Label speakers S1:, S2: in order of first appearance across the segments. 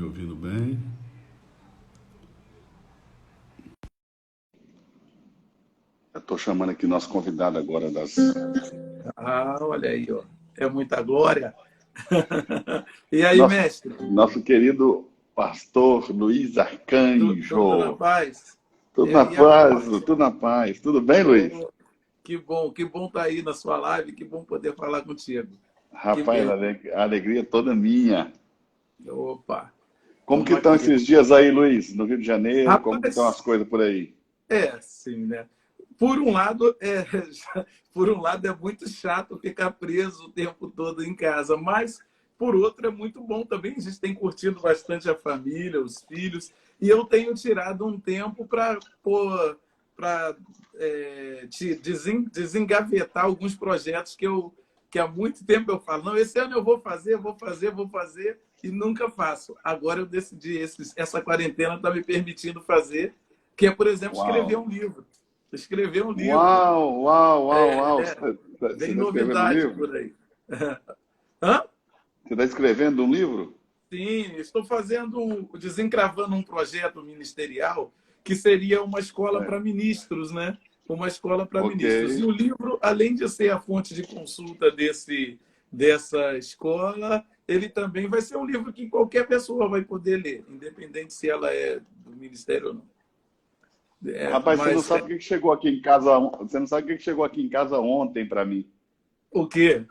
S1: ouvindo bem? Eu estou chamando aqui nosso convidado agora das...
S2: Ah, olha aí, ó. É muita glória. E aí,
S1: Nosso,
S2: mestre?
S1: nosso querido pastor Luiz
S2: Tudo na
S1: Arcanjo.
S2: paz?
S1: Tudo na
S2: E a
S1: paz,
S2: forte?
S1: tudo na paz. Tudo bem, Luiz?
S2: Oh, que bom estar aí na sua live, que bom poder falar contigo. Que
S1: Rapaz,
S2: bem.
S1: a alegria toda minha.
S2: Opa,
S1: Como que
S2: estamos
S1: estão
S2: aqui.
S1: esses dias aí, Luiz? No Rio de Janeiro, como que estão as
S2: Rapaz,
S1: coisas por aí?
S2: sim, né? Por um lado, por um lado é muito chato ficar preso o tempo todo em casa, mas por outro é muito bom também. A gente tem curtido bastante a família, os filhos, e eu tenho tirado um tempo para desengavetar alguns projetos que há muito tempo eu falo, não, esse ano eu vou fazer, e nunca faço. Agora eu decidi, essa quarentena está me permitindo fazer, que é, por exemplo, escrever
S1: Uau!
S2: um livro. Escrever um livro.
S1: Uau, uau, uau, uau!
S2: É,
S1: Você
S2: vem
S1: está escrevendo um
S2: novidade
S1: livro?
S2: por aí. Hã?
S1: Você está escrevendo um livro?
S2: Sim, estou desencravando um projeto ministerial que seria uma escola
S1: É.
S2: para ministros, né? Uma escola para
S1: Ok.
S2: ministros. E o livro, além de ser a fonte de consulta dessa escola, ele também vai ser um livro que qualquer pessoa vai poder ler, independente se ela é do ministério ou não.
S1: Rapaz, você não
S2: Mas
S1: sabe o que chegou aqui em casa, você não sabe o que chegou aqui em casa ontem para mim.
S2: o quê?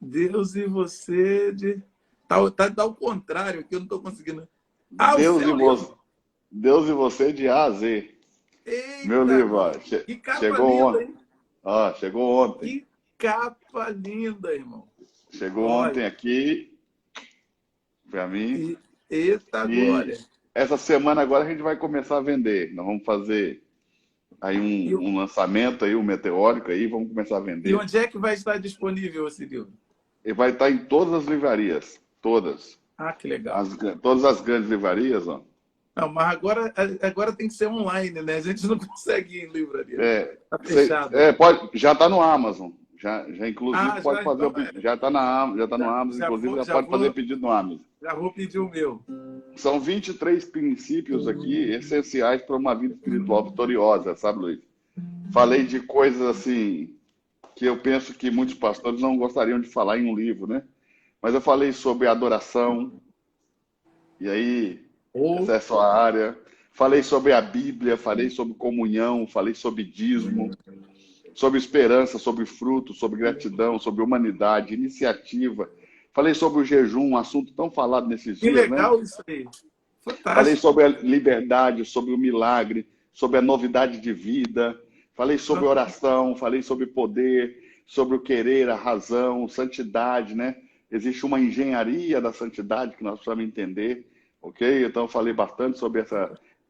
S2: Deus e você de. Tá ao contrário, que eu não estou conseguindo. Ah, o
S1: Deus e
S2: seu
S1: você,
S2: livro?
S1: Deus e você de A a Z. Meu
S2: Eita,
S1: livro, ó,
S2: glória. Que capa
S1: chegou
S2: linda,
S1: ontem.
S2: hein?
S1: Ó, chegou ontem.
S2: Que capa linda, irmão.
S1: Chegou ontem
S2: Olha,
S1: aqui para mim.
S2: eita
S1: E
S2: glória.
S1: essa semana agora a gente vai começar a vender. Nós vamos fazer aí
S2: E,
S1: um lançamento aí, um meteórico aí, vamos começar a
S2: e
S1: vender.
S2: onde é que vai estar disponível esse livro?
S1: E vai estar em todas as livrarias, todas.
S2: Ah, que legal.
S1: Todas as grandes livrarias, ó.
S2: Não, mas agora tem que ser online, né? A gente não consegue ir em livraria.
S1: É,
S2: Tá fechado.
S1: pode, já está no Amazon. Já inclusive
S2: Ah,
S1: pode
S2: já
S1: fazer
S2: então
S1: o pedido. Já está já tá no
S2: já,
S1: Amazon,
S2: já
S1: inclusive
S2: vou,
S1: já
S2: já
S1: pode fazer
S2: vou,
S1: pedido no Amazon.
S2: já vou pedir o meu.
S1: São 23 princípios aqui essenciais para uma vida espiritual vitoriosa, sabe, Luiz? Falei de coisas assim que eu penso que muitos pastores não gostariam de falar em um livro, né? Mas eu falei sobre adoração, e aí, essa
S2: Ou
S1: é a sua área. Falei sobre a Bíblia, falei sobre comunhão, falei sobre dízimo, sobre esperança, sobre fruto, sobre gratidão, sobre humanidade, iniciativa. Falei sobre o jejum, um assunto tão falado nesses
S2: que
S1: dias, né?
S2: legal isso aí.
S1: Falei
S2: Fantástico.
S1: sobre a liberdade, sobre o milagre, sobre a novidade de vida. Falei sobre oração, falei sobre poder, sobre o querer, a razão, santidade, né? Existe uma engenharia da santidade que nós precisamos entender, ok? Então, eu falei bastante sobre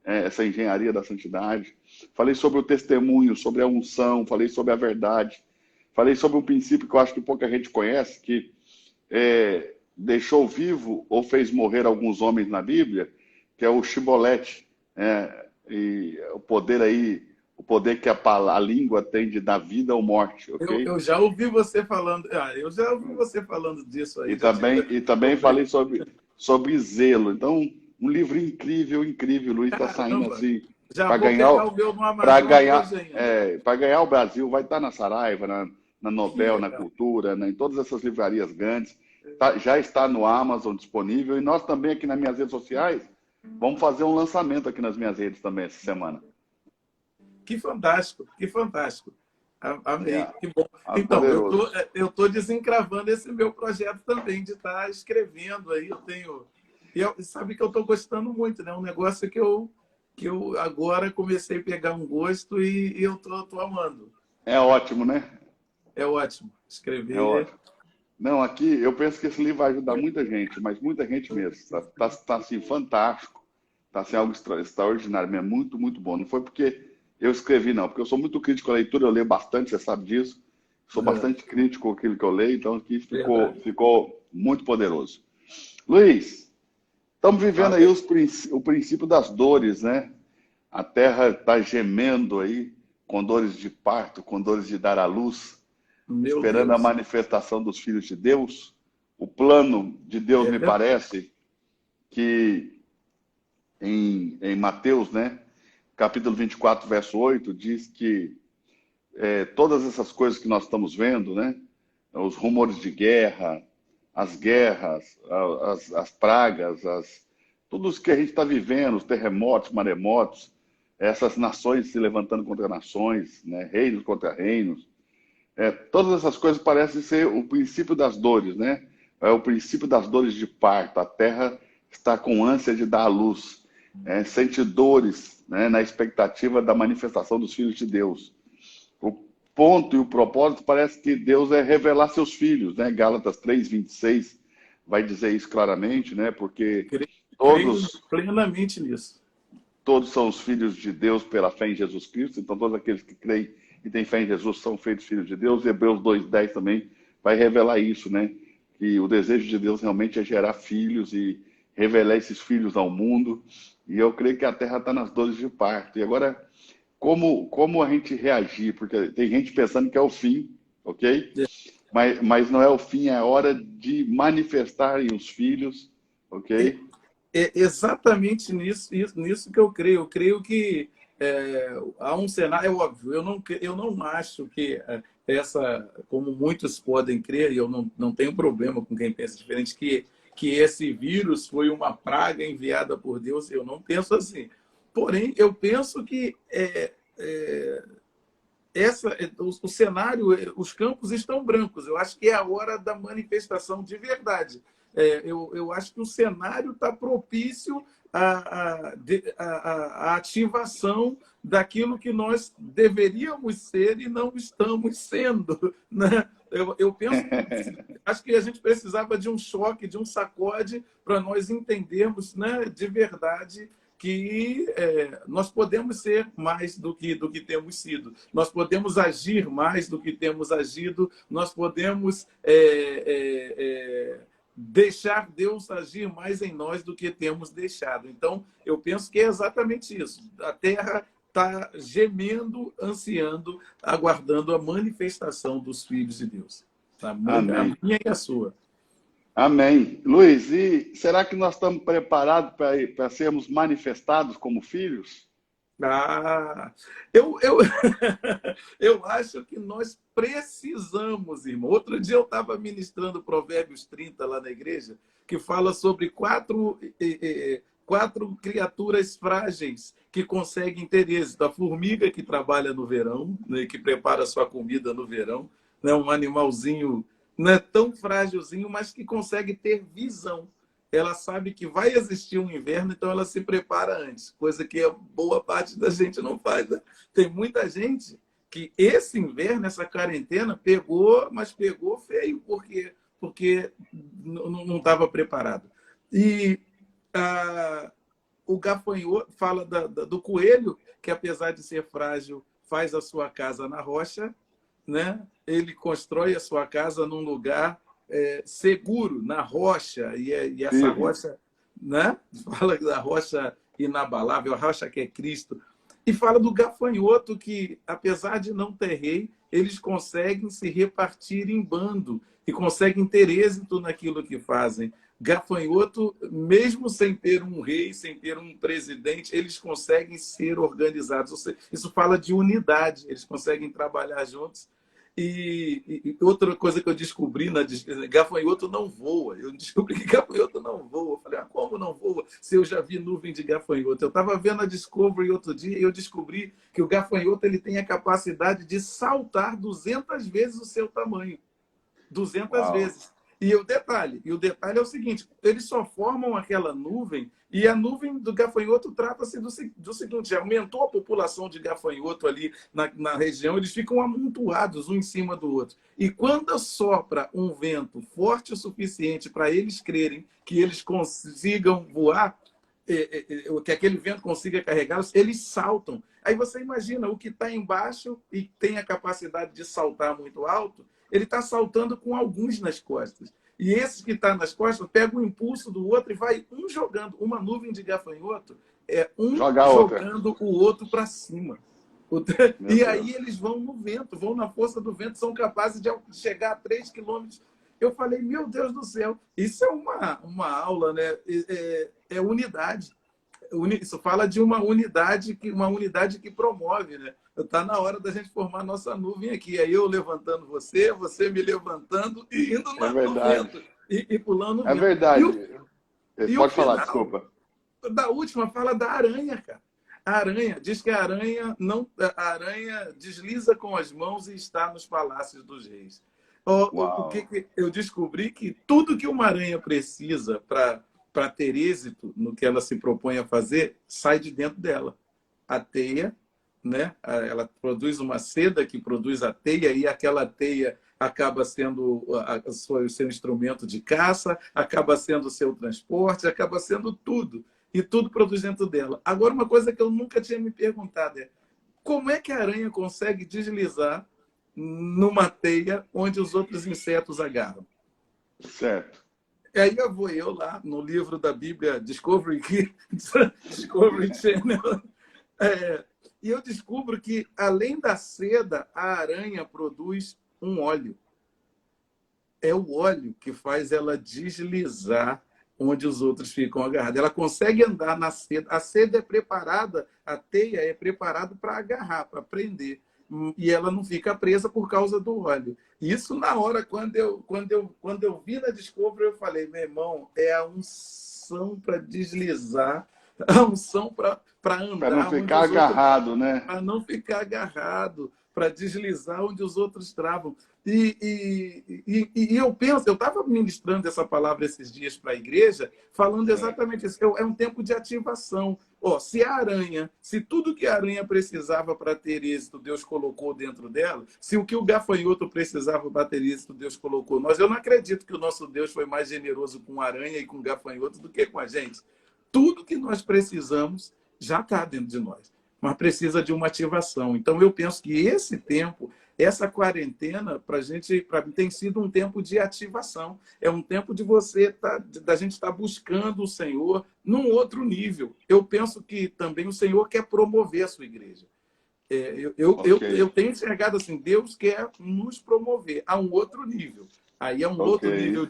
S1: essa engenharia da santidade. Falei sobre o testemunho, sobre a unção, falei sobre a verdade. Falei sobre um princípio que eu acho que pouca gente conhece, que deixou vivo ou fez morrer alguns homens na Bíblia, que é o Shibolete, e o poder aí, o poder que a língua tem de dar vida ou morte, ok?
S2: Eu já ouvi você falando, eu já ouvi você falando disso
S1: E
S2: aí, já tive
S1: também,
S2: essa
S1: e também falei
S2: conversa.
S1: sobre zelo. Então, um livro incrível, incrível. O Luiz está saindo
S2: Caramba,
S1: assim
S2: já
S1: para
S2: vou
S1: ganhar,
S2: pegar o meu no
S1: para
S2: Amazon
S1: ganhar,
S2: hoje ainda.
S1: para ganhar o Brasil. Vai estar na Saraiva, na
S2: Que
S1: Nobel, na
S2: legal.
S1: Cultura, em todas essas livrarias grandes. Já está no Amazon disponível. E nós também aqui nas minhas redes sociais vamos fazer um lançamento aqui nas minhas redes também essa semana.
S2: Que fantástico, que fantástico. Amei,
S1: É,
S2: que bom. Então,
S1: poderoso.
S2: eu tô desencravando esse meu projeto também de estar escrevendo aí. Sabe que eu estou gostando muito, né? Um negócio que eu agora comecei a pegar um gosto e eu tô amando.
S1: É ótimo, né?
S2: É ótimo
S1: É
S2: escrever.
S1: ótimo. Não, aqui eu penso que esse livro vai ajudar muita gente, mas muita gente mesmo. Tá assim, fantástico. Está assim, algo extraordinário, é muito, muito bom. Não foi porque eu escrevi, não, porque eu sou muito crítico à leitura, eu leio bastante, você sabe disso. Sou
S2: É,
S1: bastante crítico com aquilo que eu leio, então aqui
S2: verdade.
S1: ficou muito poderoso. Luiz, estamos vivendo
S2: Fala
S1: aí
S2: aí.
S1: o princípio das dores, né? A terra está gemendo aí, com dores de parto, com dores de dar à luz,
S2: Meu
S1: esperando a
S2: Deus.
S1: manifestação dos filhos de Deus. O plano de Deus,
S2: É
S1: me
S2: verdade.
S1: parece, que em Mateus, né, capítulo 24, verso 8, diz que todas essas coisas que nós estamos vendo, né, os rumores de guerra, as guerras, as pragas, tudo isso que a gente está vivendo, os terremotos, maremotos, essas nações se levantando contra nações, né, reinos contra reinos, todas essas coisas parecem ser o princípio das dores, né? É o princípio das dores de parto. A terra está com ânsia de dar à luz, sente dores, né, na expectativa da manifestação dos filhos de Deus. O ponto e o propósito parece que Deus é revelar seus filhos, né? Gálatas 3:26 vai dizer isso claramente, né? Porque
S2: Creio
S1: todos
S2: plenamente nisso.
S1: todos são os filhos de Deus pela fé em Jesus Cristo, então todos aqueles que creem e têm fé em Jesus são feitos filhos de Deus. Hebreus 2:10 também vai revelar isso, né? Que o desejo de Deus realmente é gerar filhos e revelar esses filhos ao mundo. E eu creio que a terra está nas dores de parto. E agora, como a gente reagir? Porque tem gente pensando que é o fim, ok? Mas não é o fim, é a hora de manifestarem os filhos,
S2: É,
S1: ok?
S2: é exatamente nisso que eu creio. Eu creio que há um cenário, é óbvio, eu não acho que como muitos podem crer, e eu não tenho problema com quem pensa diferente, que esse vírus foi uma praga enviada por Deus. Eu não penso assim. Porém, eu penso que o cenário, os campos estão brancos. Eu acho que é a hora da manifestação de verdade. Eu acho que o cenário está propício à ativação daquilo que nós deveríamos ser e não estamos sendo, né? Eu penso, acho que a gente precisava de um choque, de um sacode, para nós entendermos, né, de verdade que nós podemos ser mais do que temos sido, nós podemos agir mais do que temos agido, nós podemos deixar Deus agir mais em nós do que temos deixado. Então, eu penso que é exatamente isso. A Terra está gemendo, ansiando, aguardando a manifestação dos filhos de Deus. A
S1: Amém.
S2: minha e a sua.
S1: Amém. Luiz, e será que nós estamos preparados para sermos manifestados como filhos?
S2: Ah, eu, eu acho que nós precisamos, irmão. Outro dia eu estava ministrando Provérbios 30 lá na igreja, que fala sobre quatro criaturas frágeis que conseguem ter êxito. A formiga que trabalha no verão, né, que prepara sua comida no verão, né, um animalzinho não é tão frágilzinho, mas que consegue ter visão. Ela sabe que vai existir um inverno, então ela se prepara antes, coisa que a boa parte da gente não faz, né? Tem muita gente que esse inverno, essa quarentena, pegou, mas pegou feio, porque não estava preparado. E o gafanhoto fala do coelho, que apesar de ser frágil, faz a sua casa na rocha, né? Ele constrói a sua casa num lugar seguro, na rocha, e essa
S1: Firme.
S2: rocha, né? Fala da rocha inabalável, a rocha que é Cristo. E fala do gafanhoto que, apesar de não ter rei, eles conseguem se repartir em bando e conseguem ter êxito naquilo que fazem. Gafanhoto, mesmo sem ter um rei, sem ter um presidente, eles conseguem ser organizados. Ou seja, isso fala de unidade, eles conseguem trabalhar juntos. E outra coisa que eu descobri, gafanhoto não voa. Eu descobri que gafanhoto não voa. Eu falei, como não voa se eu já vi nuvem de gafanhoto? Eu estava vendo a Discovery outro dia e eu descobri que o gafanhoto ele tem a capacidade de saltar 200 vezes o seu tamanho. 200
S1: Uau.
S2: vezes. E o detalhe é o seguinte, eles só formam aquela nuvem e a nuvem do gafanhoto trata-se do seguinte, aumentou a população de gafanhoto ali na região, eles ficam amontoados um em cima do outro. E quando sopra um vento forte o suficiente para eles crerem que eles consigam voar, que aquele vento consiga carregá-los, eles saltam. Aí você imagina, o que está embaixo e tem a capacidade de saltar muito alto, ele está saltando com alguns nas costas. E esse que está nas costas pega o impulso do outro e vai um jogando. Uma nuvem de gafanhoto jogando o outro para cima. E aí eles vão no vento, vão na força do vento, são capazes de chegar a 3 quilômetros Eu falei, meu Deus do céu, isso é uma aula, né? É unidade. Isso fala de uma unidade que promove, né? Está na hora da gente formar nossa nuvem aqui. Aí eu levantando você, você me levantando e indo
S1: É
S2: no
S1: verdade.
S2: vento e pulando o
S1: É
S2: vento.
S1: verdade.
S2: E o
S1: Pode falar,
S2: final
S1: desculpa.
S2: da última fala da aranha, cara. A aranha diz que a aranha desliza com as mãos e está nos palácios dos reis. O
S1: Uau.
S2: que eu descobri que tudo que uma aranha precisa para ter êxito no que ela se propõe a fazer sai de dentro dela. A teia, né? Ela produz uma seda que produz a teia e aquela teia acaba sendo o seu instrumento de caça, acaba sendo o seu transporte, acaba sendo tudo. E tudo produz dentro dela. Agora, uma coisa que eu nunca tinha me perguntado é como é que a aranha consegue deslizar numa teia onde os outros insetos agarram?
S1: Certo.
S2: E aí eu lá no livro da Bíblia Discovery Channel, e eu descubro que, além da seda, a aranha produz um óleo. É o óleo que faz ela deslizar onde os outros ficam agarrados. Ela consegue andar na seda. A seda é preparada, a teia é preparada para agarrar, para prender. E ela não fica presa por causa do óleo. Isso na hora, quando eu vi na Discovery, eu falei, meu irmão, é a unção para deslizar, a unção para
S1: Para não
S2: andar onde
S1: ficar
S2: os outros,
S1: agarrado, né?
S2: para não ficar agarrado, para deslizar onde os outros travam. E eu penso, eu estava ministrando essa palavra esses dias para a igreja, falando exatamente isso. É um tempo de ativação. Se tudo que a aranha precisava para ter êxito, Deus colocou dentro dela, se o que o gafanhoto precisava para ter êxito, Deus colocou nós, eu não acredito que o nosso Deus foi mais generoso com a aranha e com o gafanhoto do que com a gente. Tudo que nós precisamos já está dentro de nós, mas precisa de uma ativação. Então, eu penso que esse tempo, essa quarentena, para mim, tem sido um tempo de ativação. É um tempo da gente estar buscando o Senhor num outro nível. Eu penso que também o Senhor quer promover a sua igreja. Eu tenho enxergado assim, Deus quer nos promover a um outro nível. Aí é um outro nível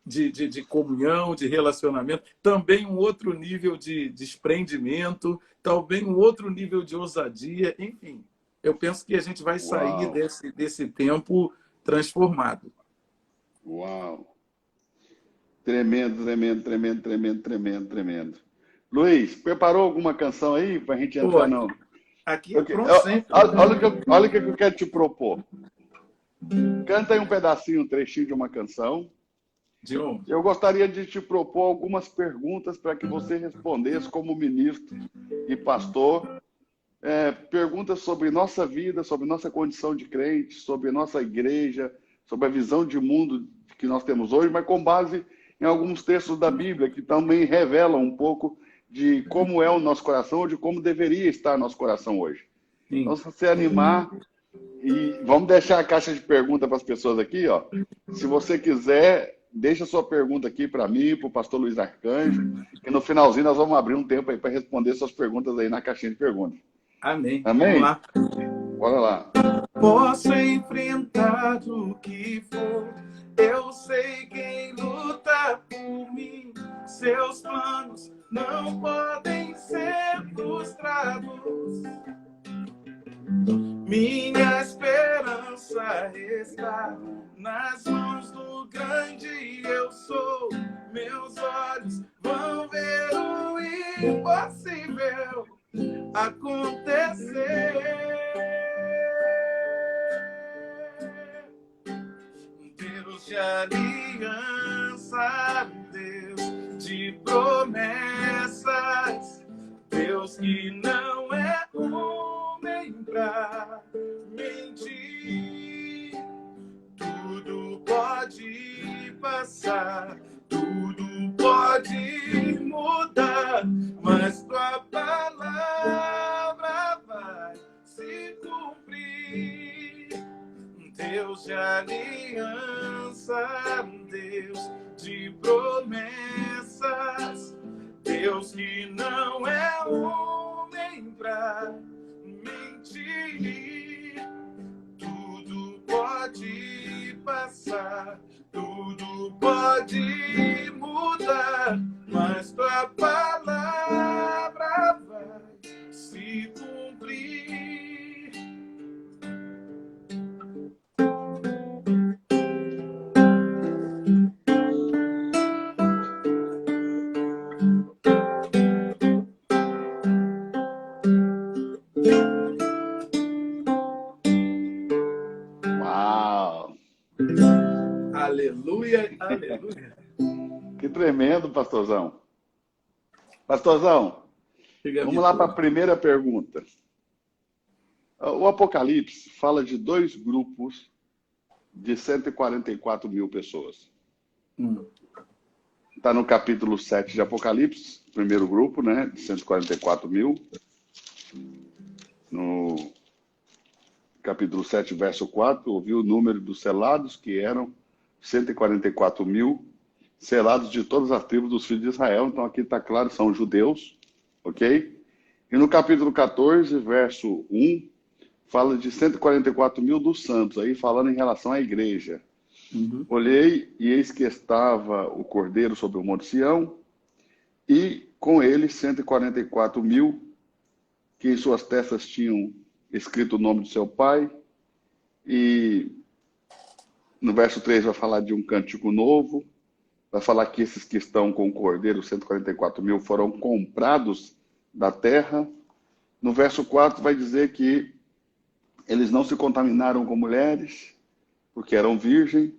S2: de comunhão, de relacionamento, também um outro nível de desprendimento, também um outro nível de ousadia, enfim. Eu penso que a gente vai sair desse tempo transformado.
S1: Uau! Tremendo, tremendo, tremendo, tremendo, tremendo, tremendo. Luiz, preparou alguma canção aí para a gente entrar no...
S2: Aqui, pronto, sempre.
S1: Olha o que eu quero te propor. Canta aí um pedacinho, um trechinho de uma canção. Eu gostaria de te propor algumas perguntas para que você respondesse como ministro e pastor. Perguntas sobre nossa vida, sobre nossa condição de crente, sobre nossa igreja, sobre a visão de mundo que nós temos hoje, mas com base em alguns textos da Bíblia que também revelam um pouco de como é o nosso coração, de como deveria estar nosso coração hoje. Sim. Então, se você animar, e vamos deixar a caixa de perguntas para as pessoas aqui, ó. Se você quiser, deixa a sua pergunta aqui para mim, para o pastor Luiz Arcanjo, e no finalzinho nós vamos abrir um tempo aí para responder suas perguntas aí na caixinha de perguntas.
S2: Amém.
S1: Amém?
S2: Vamos lá.
S1: Bora lá.
S2: Posso enfrentar o que for, eu sei quem luta por mim. Seus planos não podem ser frustrados. Minha esperança está nas mãos do grande eu sou. Meus olhos vão ver o impossível acontecer. Deus de aliança, Deus de promessas, Deus que não é homem pra mentir. Tudo pode passar, tudo pode mudar, mas tua palavra vai se cumprir. Deus de aliança, Deus de promessas, Deus que não é homem pra mentir. Tudo pode passar, tudo pode mudar, mas tua palavra vai se cumprir.
S1: Uau!
S2: Aleluia, aleluia.
S1: Que tremendo, pastorzão. Pastorzão, vamos lá para a primeira pergunta. O Apocalipse fala de dois grupos de 144 mil pessoas. Está no capítulo 7 de Apocalipse, primeiro grupo, né, de 144 mil. No capítulo 7, verso 4, ouviu o número dos selados, que eram 144 mil, selados de todas as tribos dos filhos de Israel. Então aqui está claro, são judeus, ok? E no capítulo 14, verso 1, fala de 144 mil dos santos, aí falando em relação à igreja. Olhei e eis que estava o Cordeiro sobre o Monte Sião, e com ele 144 mil, que em suas testas tinham escrito o nome do seu pai. E no verso 3 vai falar de um cântico novo, vai falar que esses que estão com o Cordeiro, 144 mil, foram comprados da terra. No verso 4 vai dizer que eles não se contaminaram com mulheres, porque eram virgens,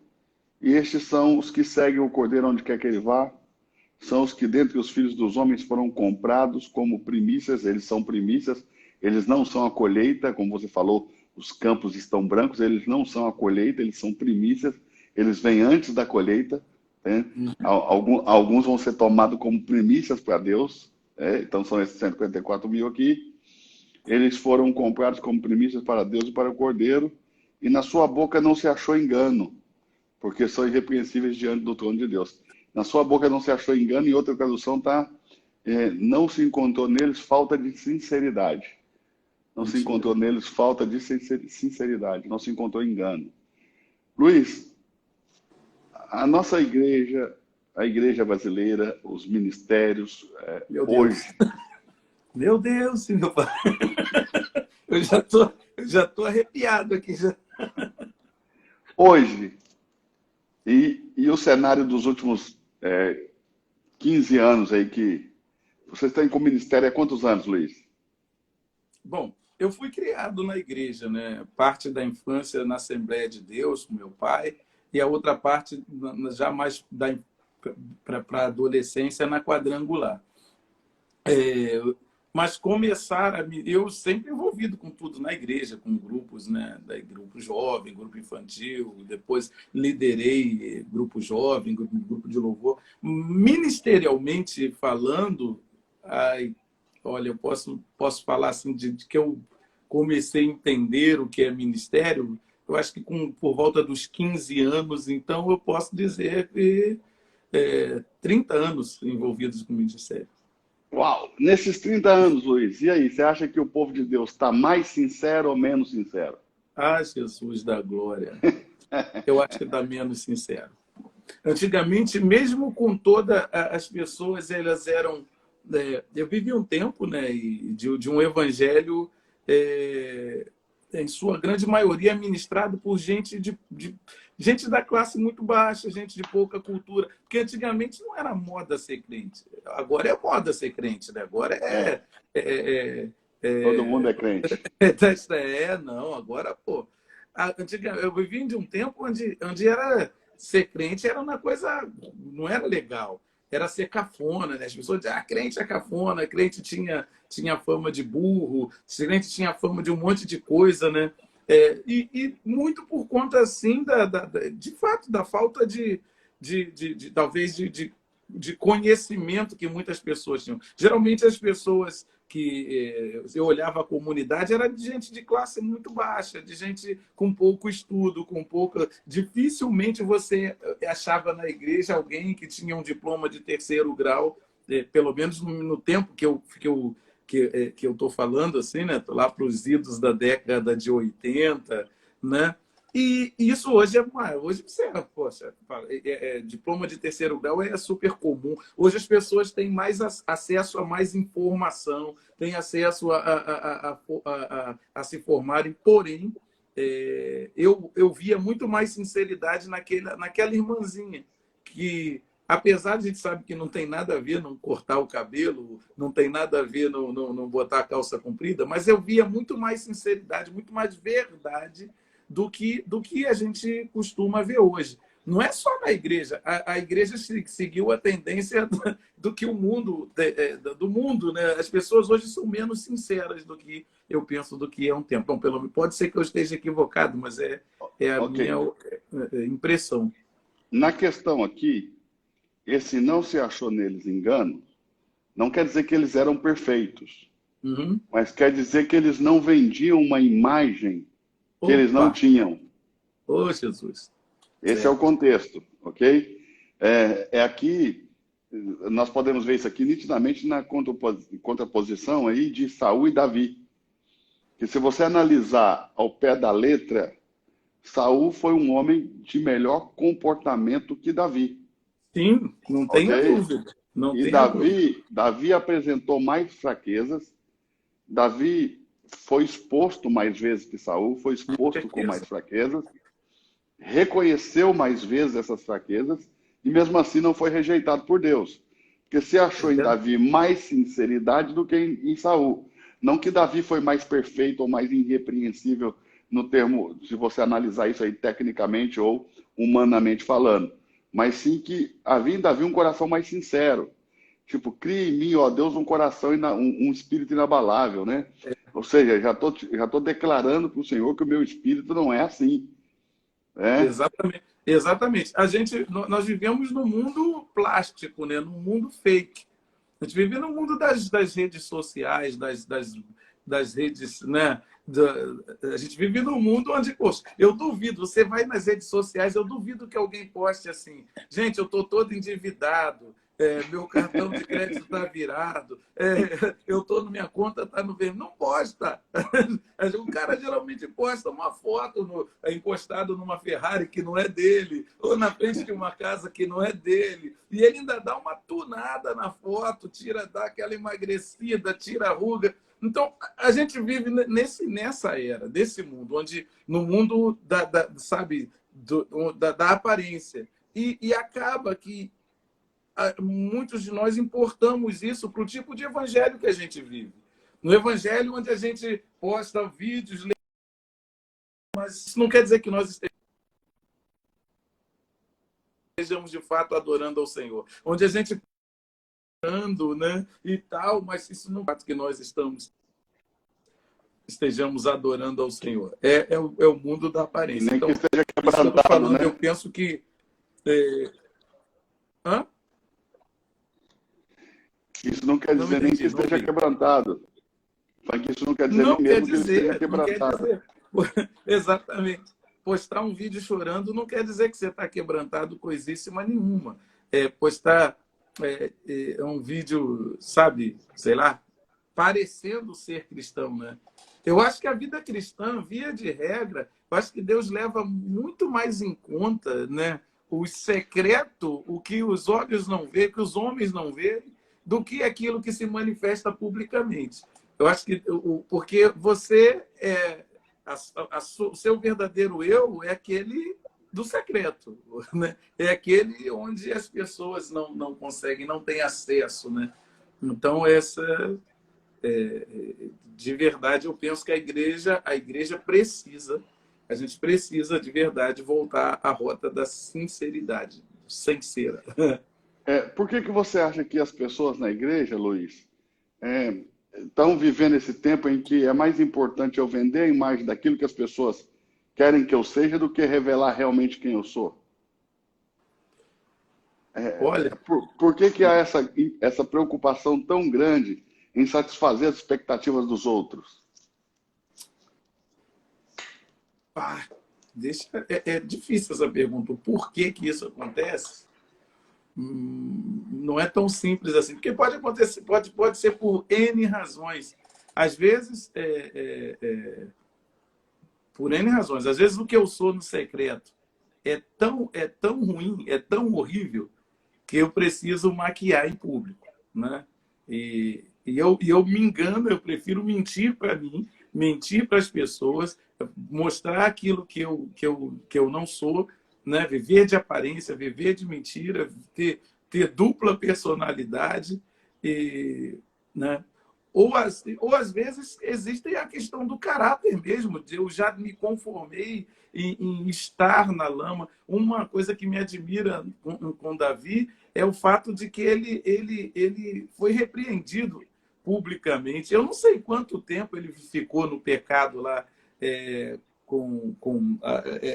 S1: e estes são os que seguem o Cordeiro onde quer que ele vá, são os que dentre os filhos dos homens foram comprados como primícias. Eles são primícias, eles não são a colheita, como você falou, os campos estão brancos, eles não são a colheita, eles são primícias, eles vêm antes da colheita, né? Alguns vão ser tomados como primícias para Deus, né? Então são esses 154 mil aqui. Eles foram comprados como primícias para Deus e para o Cordeiro, e na sua boca não se achou engano, porque são irrepreensíveis diante do trono de Deus. Na sua boca não se achou engano, e outra tradução está, não se encontrou neles falta de sinceridade. Não se encontrou neles falta de sinceridade, não se encontrou engano. Luiz, a nossa igreja, a igreja brasileira, os ministérios, hoje...
S2: Meu Deus, meu pai. Eu já tô arrepiado aqui. Já.
S1: Hoje, e o cenário dos últimos 15 anos aí que vocês têm como ministério há quantos anos, Luiz?
S2: Bom, eu fui criado na igreja, né? Parte da infância na Assembleia de Deus com meu pai, e a outra parte já mais para a adolescência na Quadrangular. Mas eu sempre envolvido com tudo na igreja, com grupos, né? Grupo jovem, grupo infantil, depois liderei grupo jovem, grupo de louvor. Ministerialmente falando, olha, eu posso falar assim de que eu comecei a entender o que é ministério, eu acho que por volta dos 15 anos, então eu posso dizer que 30 anos envolvidos com ministério.
S1: Uau! Nesses 30 anos, Luiz, e aí, você acha que o povo de Deus está mais sincero ou menos sincero?
S2: Ah, Jesus da glória! Eu acho que está menos sincero. Antigamente, mesmo com todas as pessoas, elas eram... eu vivi um tempo, né, de um evangelho, em sua grande maioria, ministrado por gente gente da classe muito baixa, gente de pouca cultura. Porque antigamente não era moda ser crente. Agora é moda ser crente, né? Agora
S1: todo mundo é crente.
S2: Não, agora, pô. Eu vivi de um tempo onde era ser crente era uma coisa, não era legal. Era ser cafona, né? As pessoas diziam, crente é cafona, crente tinha fama de burro, crente tinha fama de um monte de coisa, né? E muito por conta, assim, de fato, da falta talvez, de conhecimento que muitas pessoas tinham. Geralmente, as pessoas que eu olhava a comunidade era de gente de classe muito baixa, de gente com pouco estudo, com pouca... Dificilmente você achava na igreja alguém que tinha um diploma de 3º grau, pelo menos no tempo que eu estou falando, assim, né? Tô lá para os idos da década de 80, né? E isso hoje hoje você, poxa, diploma de terceiro grau é super comum. Hoje as pessoas têm mais acesso a mais informação, têm acesso a se formarem. Porém, eu via muito mais sinceridade naquela irmãzinha que, apesar de a gente sabe que não tem nada a ver não cortar o cabelo, não tem nada a ver não botar a calça comprida, mas eu via muito mais sinceridade, muito mais verdade do que a gente costuma ver hoje. Não é só na igreja. A igreja seguiu a tendência do que o mundo, do mundo, né? As pessoas hoje são menos sinceras do que eu penso do que é um tempo. Bom, pode ser que eu esteja equivocado, mas é a
S1: Ok.
S2: minha impressão.
S1: Na questão aqui, esse não se achou neles engano, não quer dizer que eles eram perfeitos,
S2: Uhum.
S1: mas quer dizer que eles não vendiam uma imagem que eles não
S2: Opa!
S1: tinham.
S2: Ô, Jesus!
S1: Esse é o
S2: Certo.
S1: contexto, ok? Aqui, nós podemos ver isso aqui nitidamente na contraposição aí de Saul e Davi. Que se você analisar ao pé da letra, Saul foi um homem de melhor comportamento que Davi,
S2: Sim, não tenha
S1: ok?
S2: dúvida. Não
S1: E
S2: tenha dúvida.
S1: Davi apresentou mais fraquezas. Davi foi exposto mais vezes que Saul, foi
S2: Com
S1: exposto com mais
S2: certeza.
S1: fraquezas, reconheceu mais vezes essas fraquezas e mesmo assim não foi rejeitado por Deus. Porque se achou em
S2: É,
S1: Davi mais sinceridade do que em Saul. Não que Davi foi mais perfeito ou mais irrepreensível no termo, se você analisar isso aí tecnicamente ou humanamente falando, mas sim que havia em Davi um coração mais sincero. Tipo, cria em mim, ó Deus, um coração, um espírito inabalável, né? Ou seja, já tô declarando para o Senhor que o meu espírito não é assim, né?
S2: exatamente. Exatamente. Nós vivemos num mundo plástico, né? Num mundo fake. A gente vive no mundo das redes sociais, das redes, né? A gente vive num mundo onde, poxa, eu duvido, você vai nas redes sociais, eu duvido que alguém poste assim, gente, eu estou todo endividado, meu cartão de crédito está virado, eu estou na minha conta, está no vermelho. Não posta. O cara geralmente posta uma foto encostado numa Ferrari que não é dele, ou na frente de uma casa que não é dele. E ele ainda dá uma tunada na foto, dá aquela emagrecida, tira a ruga. Então, a gente vive nessa era, desse mundo, onde no mundo sabe, da aparência. E acaba que muitos de nós importamos isso para o tipo de evangelho que a gente vive. No evangelho onde a gente posta vídeos, mas isso não quer dizer que nós estejamos de fato adorando ao Senhor. Onde a gente anda, né, e tal, mas isso não é que nós estejamos adorando ao Senhor. É o mundo da
S1: E
S2: aparência.
S1: nem que
S2: Então,
S1: esteja
S2: isso que eu estou
S1: quebrantado,
S2: falando, eu
S1: né?
S2: penso que... É... Hã?
S1: Isso não quer
S2: Não
S1: dizer nem que
S2: entendi, não
S1: esteja
S2: vi.
S1: quebrantado. Mas que isso não quer dizer nem
S2: Não quer
S1: mesmo que ele esteja
S2: dizer, não quer
S1: quebrantado.
S2: dizer. Exatamente. Postar um vídeo chorando não quer dizer que você está quebrantado coisíssima nenhuma. Postar um vídeo, sabe, sei lá, parecendo ser cristão, né? Eu acho que a vida cristã, via de regra, eu acho que Deus leva muito mais em conta, né, o secreto, o que os olhos não vê, que os homens não veem, do que aquilo que se manifesta publicamente. Eu acho que porque você o seu verdadeiro eu é aquele do secreto, né? É aquele onde as pessoas não conseguem, não têm acesso, né? Então de verdade eu penso que a igreja precisa, a gente precisa de verdade voltar à rota da sinceridade, sincera.
S1: Por que você acha que as pessoas na igreja, Luiz, estão vivendo esse tempo em que é mais importante eu vender a imagem daquilo que as pessoas querem que eu seja do que revelar realmente quem eu sou?
S2: Olha,
S1: Por que há essa preocupação tão grande em satisfazer as expectativas dos outros?
S2: é difícil essa pergunta. Por que isso acontece? Não é tão simples assim, porque pode acontecer, pode ser por N razões. Às vezes, por N razões. Às vezes o que eu sou no secreto é tão ruim, é tão horrível, que eu preciso maquiar em público, né? E eu me engano, eu prefiro mentir para mim, mentir para as pessoas, mostrar aquilo que eu não sou, né? Viver de aparência, viver de mentira, ter dupla personalidade, e, né? Ou às vezes existe a questão do caráter mesmo, de eu já me conformei em estar na lama. Uma coisa que me admira com Davi é o fato de que ele foi repreendido publicamente. Eu não sei quanto tempo ele ficou no pecado lá, com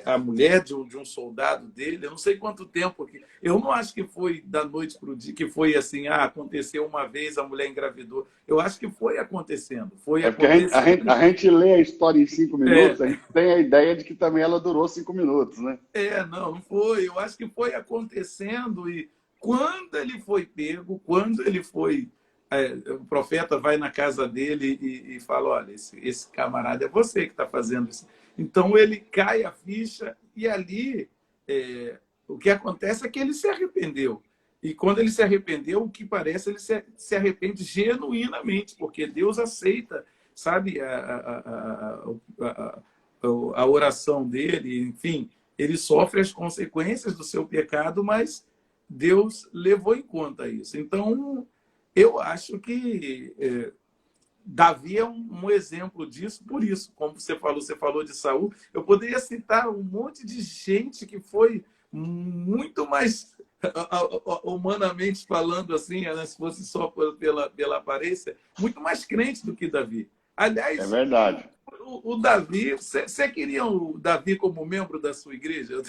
S2: a mulher de um soldado dele. Eu não sei quanto tempo. Eu não acho que foi da noite para o dia, que foi assim, aconteceu uma vez, a mulher engravidou. Eu acho que foi acontecendo. Foi
S1: É porque a gente lê a história em 5 minutos, a
S2: é,
S1: gente tem a ideia de que também ela durou 5 minutos, né?
S2: não foi. Eu acho que foi acontecendo, e quando ele foi pego, quando ele foi. O profeta vai na casa dele e fala: olha, esse camarada é você que está fazendo isso. Então ele cai a ficha, e ali o que acontece é que ele se arrependeu. E quando ele se arrependeu, o que parece, ele se arrepende genuinamente, porque Deus aceita, sabe, a oração dele, enfim, ele sofre as consequências do seu pecado, mas Deus levou em conta isso. Então, eu acho que Davi é um exemplo disso, por isso, como você falou de Saul, eu poderia citar um monte de gente que foi muito mais, humanamente falando, assim, né, se fosse só pela aparência, muito mais crente do que Davi.
S1: É
S2: Aliás,
S1: verdade.
S2: o Davi, você queria o Davi como membro da sua igreja?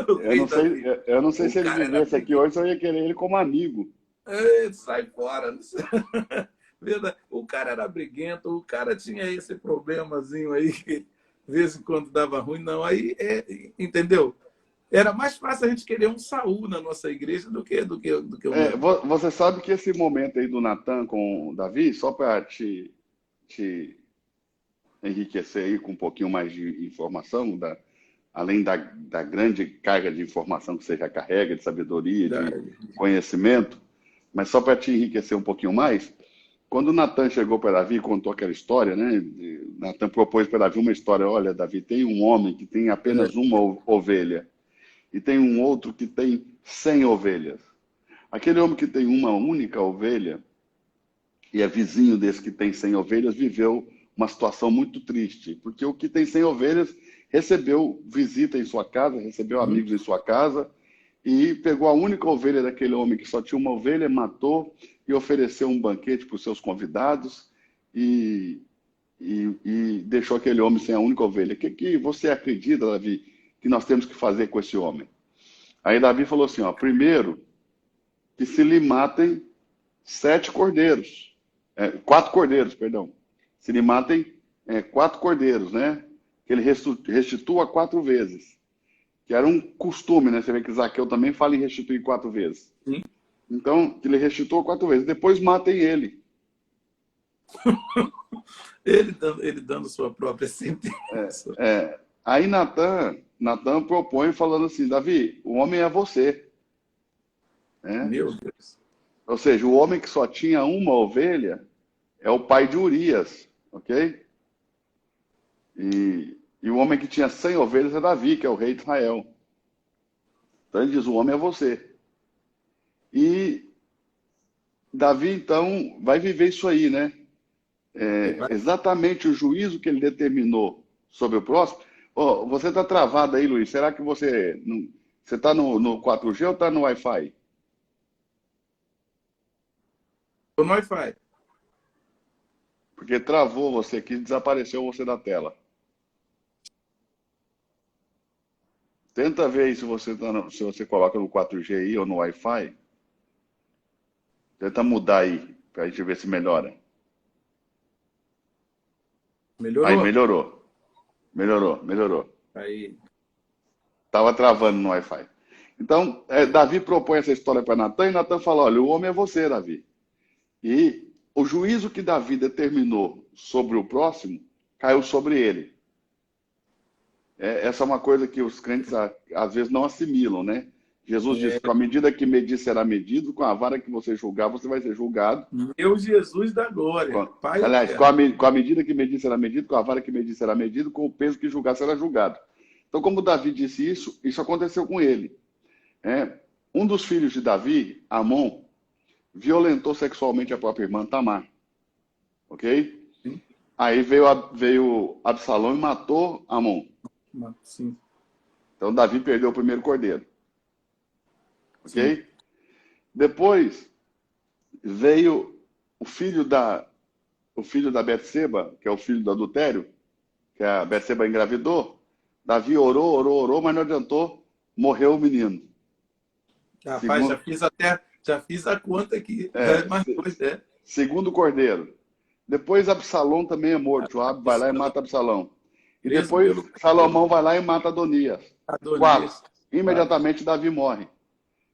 S2: O
S1: Eu
S2: rei
S1: não sei,
S2: Davi.
S1: eu não sei
S2: O
S1: se ele
S2: cara era
S1: vivesse aqui hoje, eu ia querer ele como amigo.
S2: sai fora. Não sei. Verdade. O cara era briguento, o cara tinha esse problemazinho aí que de vez em quando dava ruim. Não, aí, entendeu? Era mais fácil a gente querer um Saul na nossa igreja do que um Davi.
S1: Você sabe que esse momento aí do Natan com o Davi, só para te enriquecer aí com um pouquinho mais de informação, além da grande carga de informação que você já carrega, de sabedoria,
S2: Da-
S1: de conhecimento, mas só para te enriquecer um pouquinho mais, quando Natan chegou para Davi e contou aquela história, né? Natan propôs para Davi uma história: olha, Davi, tem um homem que tem apenas uma ovelha e tem um outro que tem 100 ovelhas. Aquele homem que tem uma única ovelha e é vizinho desse que tem 100 ovelhas viveu uma situação muito triste, porque o que tem 100 ovelhas recebeu visita em sua casa, recebeu
S2: Uhum.
S1: amigos em sua casa, e pegou a única ovelha daquele homem que só tinha uma ovelha, matou e ofereceu um banquete para os seus convidados e deixou aquele homem sem a única ovelha. O que você acredita, Davi, que nós temos que fazer com esse homem? Aí Davi falou assim, primeiro, que se lhe matem 4 cordeiros, perdão. Se lhe matem 4 cordeiros, né? Que ele restitua 4 vezes. Que era um costume, né? Você vê que Zaqueu também fala em restituir 4 vezes.
S2: Sim.
S1: Então, que ele restituiu 4 vezes. Depois matem ele.
S2: Ele dando sua própria sentença.
S1: Aí Natan propõe falando assim, Davi, o homem é você. Né?
S2: Meu Deus.
S1: Ou seja, o homem que só tinha uma ovelha é o pai de Urias, ok? E o homem que tinha 100 ovelhas é Davi, que é o rei de Israel. Então ele diz, o homem é você. E Davi, então, vai viver isso aí, né? Exatamente o juízo que ele determinou sobre o próximo. Você está travado aí, Luiz. Será que você está no 4G ou está no Wi-Fi?
S2: O Wi-Fi.
S1: Porque travou você aqui, desapareceu você da tela. Tenta ver aí se se você coloca no 4G aí ou no Wi-Fi. Tenta mudar aí, para a gente ver se melhora. Aí
S2: Melhorou?
S1: melhorou.
S2: Aí.
S1: Estava travando no Wi-Fi. Então, Davi propõe essa história para Natan, e Natan fala, olha, o homem é você, Davi. E o juízo que Davi determinou sobre o próximo caiu sobre ele. essa é uma coisa que os crentes às vezes não assimilam, né? Jesus disse, com a medida que medir será medido, com a vara que você julgar, você vai ser julgado.
S2: Meu Jesus da glória, Pai
S1: Aliás,
S2: eterno.
S1: com a medida que medir será medido, com a vara que medir será medido, com o peso que julgar será julgado. Então, como Davi disse isso aconteceu com ele. Um dos filhos de Davi, Amon, violentou sexualmente a própria irmã Tamar. Ok?
S2: Sim.
S1: Aí veio Absalão e matou Amon.
S2: Sim.
S1: Então, Davi perdeu o primeiro cordeiro. Ok?
S2: Sim.
S1: Depois veio o filho da Betseba, que é o filho do adultério, que a Betseba engravidou. Davi orou, mas não adiantou, morreu o menino.
S2: Rapaz, já fiz a conta aqui.
S1: Segundo cordeiro. Depois Absalão também é morto. Joabe vai lá e mata Absalão. E depois Salomão vai lá e mata Adonias. 4. Imediatamente Davi morre.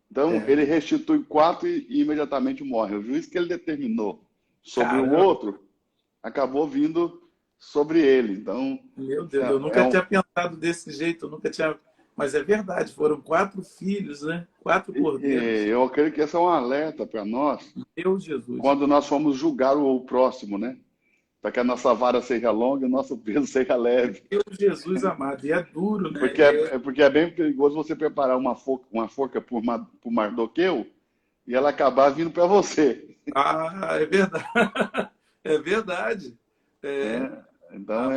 S1: Então, ele restitui 4 e imediatamente morre. O juiz que ele determinou sobre o outro acabou vindo sobre ele. Então,
S2: meu Deus, eu nunca tinha pensado desse jeito, eu nunca tinha. Mas é verdade, foram 4 filhos, né? 4 cordeiros.
S1: Eu acredito que esse é um alerta para nós.
S2: Meu Jesus.
S1: Quando nós formos julgar o próximo, né? Para que a nossa vara seja longa e o nosso peso seja leve.
S2: Meu Jesus amado, e é duro, né?
S1: Porque é bem perigoso você preparar uma forca por Mardoqueu e ela acabar vindo para você.
S2: Ah, é verdade. É verdade.
S1: Então,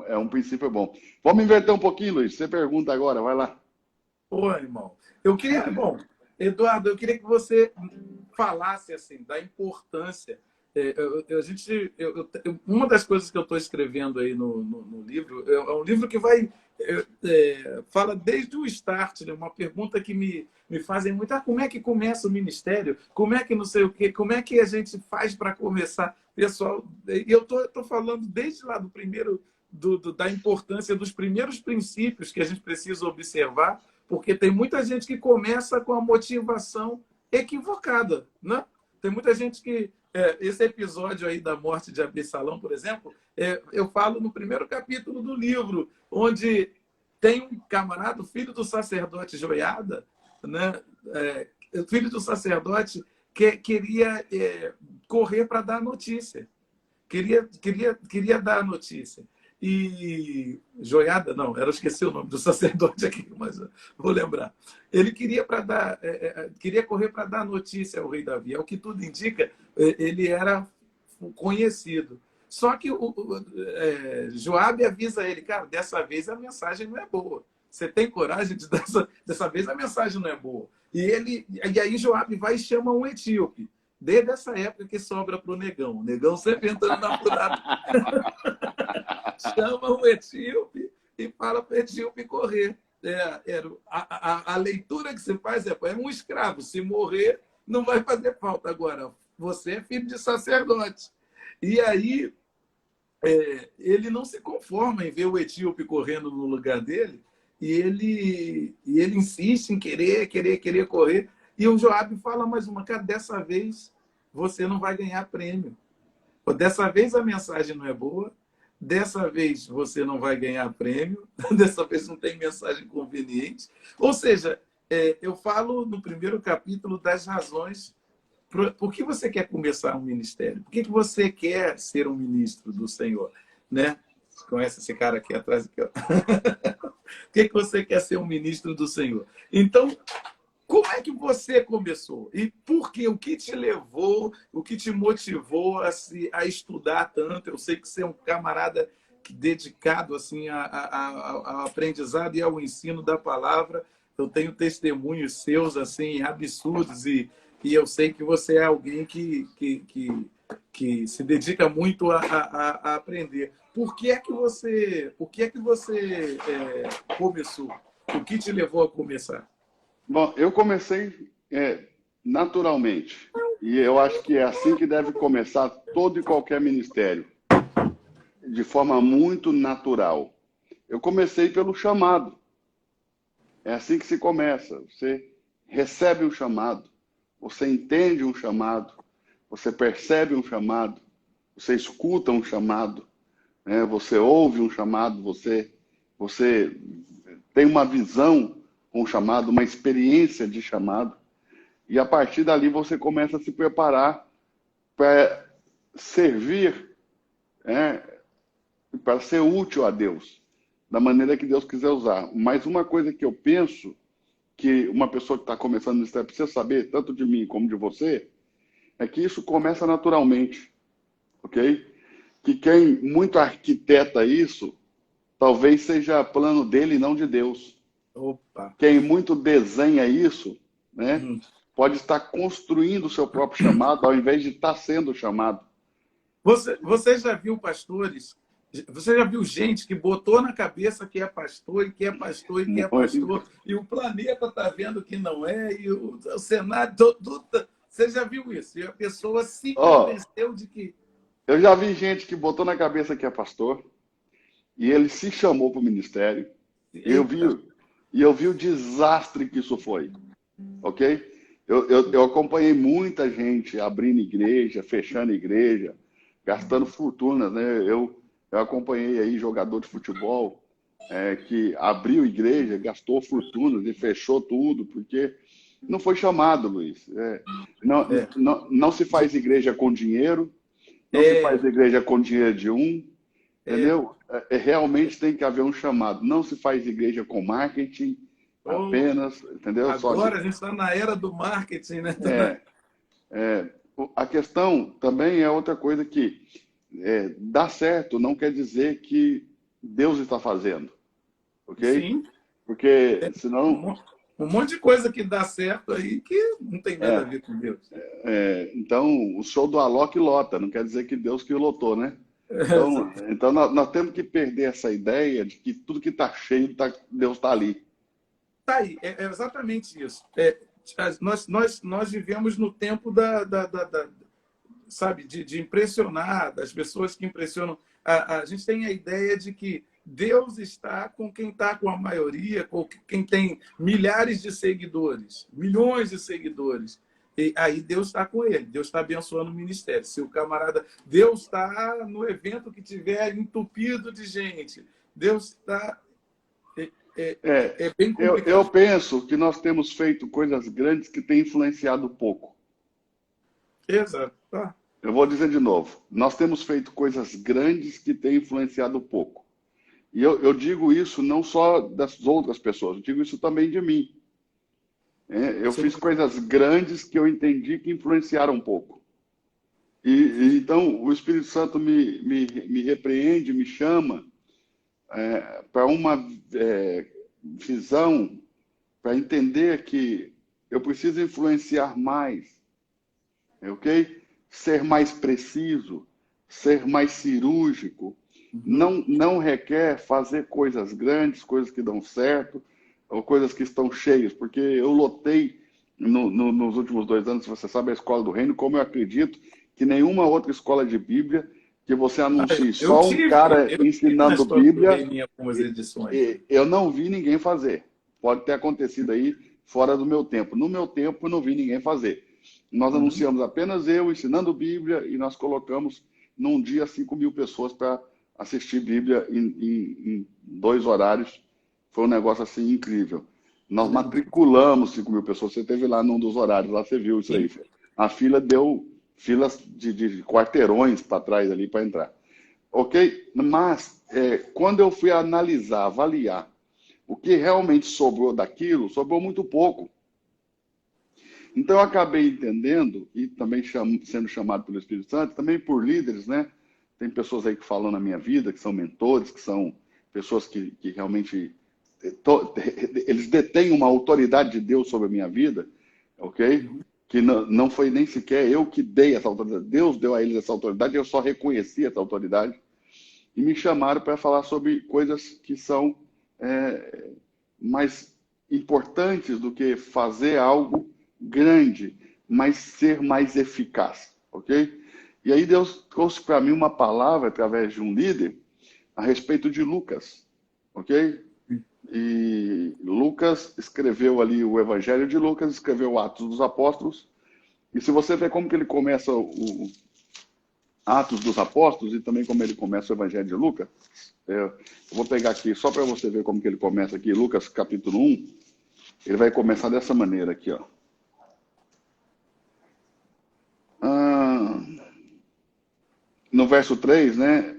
S1: é um princípio bom. Vamos inverter um pouquinho, Luiz. Você pergunta agora, vai lá.
S2: Ô, irmão, Eduardo, eu queria que você falasse assim da importância. Uma das coisas que eu estou escrevendo aí no livro é um livro que fala desde o start, né? Uma pergunta que me fazem muito: como é que começa o ministério? Como é que não sei o quê? Como é que a gente faz para começar? Pessoal, eu estou falando desde lá do primeiro, da importância dos primeiros princípios que a gente precisa observar, porque tem muita gente que começa com a motivação equivocada, né? Tem muita gente que... esse episódio aí da morte de Absalão, por exemplo, eu falo no primeiro capítulo do livro, onde tem um camarada, filho do sacerdote Joiada, né? Filho do sacerdote que queria correr para dar a notícia. Queria dar a notícia. E Joiada, não, eu esqueci o nome do sacerdote aqui, mas vou lembrar. Ele queria correr para dar notícia ao rei Davi. É o que tudo indica, ele era conhecido. Só que Joabe avisa ele: cara, dessa vez a mensagem não é boa. Você tem coragem dessa vez a mensagem não é boa. E aí Joabe vai e chama um etíope. Desde essa época que sobra para o negão. O negão sempre entrando na furada. Chama o etíope e fala para o etíope correr. A leitura que você faz é um escravo. Se morrer, não vai fazer falta. Agora, você é filho de sacerdote. E aí, ele não se conforma em ver o etíope correndo no lugar dele, e ele insiste em querer correr. E o Joabe fala mais uma: cara, dessa vez você não vai ganhar prêmio. Dessa vez a mensagem não é boa, dessa vez você não vai ganhar prêmio, dessa vez não tem mensagem conveniente. Ou seja, eu falo no primeiro capítulo das razões por que você quer começar um ministério. Por que você quer ser um ministro do Senhor? Né? Você conhece esse cara aqui atrás? Aqui, ó. Por que você quer ser um ministro do Senhor? Então, como é que você começou? E por quê? O que te levou, o que te motivou a estudar tanto? Eu sei que você é um camarada dedicado assim, ao aprendizado e ao ensino da palavra. Eu tenho testemunhos seus assim, absurdos, e eu sei que você é alguém que se dedica muito a aprender. Por que é que você começou? O que te levou a começar?
S1: Bom, eu comecei naturalmente. E eu acho que é assim que deve começar todo e qualquer ministério. De forma muito natural. Eu comecei pelo chamado. É assim que se começa. Você recebe um chamado. Você entende um chamado. Você percebe um chamado. Você escuta um chamado. Né? Você ouve um chamado. Você você tem uma visão com o chamado, uma experiência de chamado, e a partir dali você começa a se preparar para servir, né, para ser útil a Deus, da maneira que Deus quiser usar. Mas uma coisa que eu penso que uma pessoa que está começando no ministério precisa saber, tanto de mim como de você, é que isso começa naturalmente, ok? Que quem muito arquiteta isso, talvez seja plano dele e não de Deus.
S2: Opa.
S1: Quem muito desenha isso, né, pode estar construindo o seu próprio chamado, ao invés de estar sendo chamado.
S2: Você já viu pastores, você já viu gente que botou na cabeça que é pastor, e que é pastor, e que é pastor, e o planeta está vendo que não é, e o Senado, tudo, você já viu isso? E a pessoa se convenceu de que...
S1: Eu já vi gente que botou na cabeça que é pastor, e ele se chamou para o ministério, e eu vi o desastre que isso foi, ok? Eu acompanhei muita gente abrindo igreja, fechando igreja, gastando fortunas, né? Eu acompanhei aí jogador de futebol que abriu igreja, gastou fortunas e fechou tudo, porque não foi chamado, Luiz. Não se faz igreja com dinheiro, não se faz igreja com dinheiro de um, entendeu? Realmente tem que haver um chamado. Não se faz igreja com marketing apenas, entendeu?
S2: Agora a gente está na era do marketing, né?
S1: A questão também é outra coisa que dar certo não quer dizer que Deus está fazendo, ok?
S2: Sim.
S1: Porque senão...
S2: Um monte de coisa que dá certo aí que não tem nada a ver com Deus.
S1: Então, o show do Alok lota, não quer dizer que Deus que lotou, né? Então nós temos que perder essa ideia de que tudo que está cheio, Deus está ali.
S2: Está aí, é exatamente isso. Nós vivemos no tempo sabe, de impressionar, das pessoas que impressionam. A gente tem a ideia de que Deus está com quem está com a maioria, com quem tem milhares de seguidores, milhões de seguidores. E aí Deus está com ele, Deus está abençoando o ministério. Se o camarada, Deus está no evento que tiver entupido de gente, Deus está... É bem complicado.
S1: Eu penso que nós temos feito coisas grandes que têm influenciado pouco.
S2: Exato.
S1: Eu vou dizer de novo. Nós temos feito coisas grandes que têm influenciado pouco. E eu digo isso não só das outras pessoas, eu digo isso também de mim. Eu fiz coisas grandes que eu entendi que influenciaram um pouco. Então, o Espírito Santo me repreende, me chama para uma visão, para entender que eu preciso influenciar mais, ok? Ser mais preciso, ser mais cirúrgico. Não requer fazer coisas grandes, coisas que dão certo, ou coisas que estão cheias, porque eu lotei nos últimos 2 anos, você sabe, a Escola do Reino, como eu acredito que nenhuma outra escola de Bíblia que você anuncie só um cara ensinando Bíblia, eu não vi ninguém fazer. Pode ter acontecido aí fora do meu tempo. No meu tempo, eu não vi ninguém fazer. Nós anunciamos apenas eu ensinando Bíblia e nós colocamos num dia 5.000 pessoas para assistir Bíblia em 2 horários. Foi um negócio assim incrível. Nós matriculamos 5.000 pessoas. Você esteve lá num dos horários, lá você viu isso aí. A fila deu filas de quarteirões para trás ali para entrar. Ok? Mas quando eu fui analisar, avaliar o que realmente sobrou daquilo, sobrou muito pouco. Então eu acabei entendendo, e também sendo chamado pelo Espírito Santo, também por líderes, né? Tem pessoas aí que falam na minha vida, que são mentores, que são pessoas que realmente eles detêm uma autoridade de Deus sobre a minha vida, ok? Que não foi nem sequer eu que dei essa autoridade. Deus deu a eles essa autoridade, eu só reconheci essa autoridade. E me chamaram para falar sobre coisas que são mais importantes do que fazer algo grande, mas ser mais eficaz, ok? E aí Deus trouxe para mim uma palavra através de um líder a respeito de Lucas, ok? E Lucas escreveu ali o Evangelho de Lucas, escreveu Atos dos Apóstolos, e se você ver como que ele começa Atos dos Apóstolos e também como ele começa o Evangelho de Lucas. Eu vou pegar aqui só para você ver como que ele começa aqui, Lucas capítulo 1. Ele vai começar dessa maneira aqui, ó. No verso 3, né?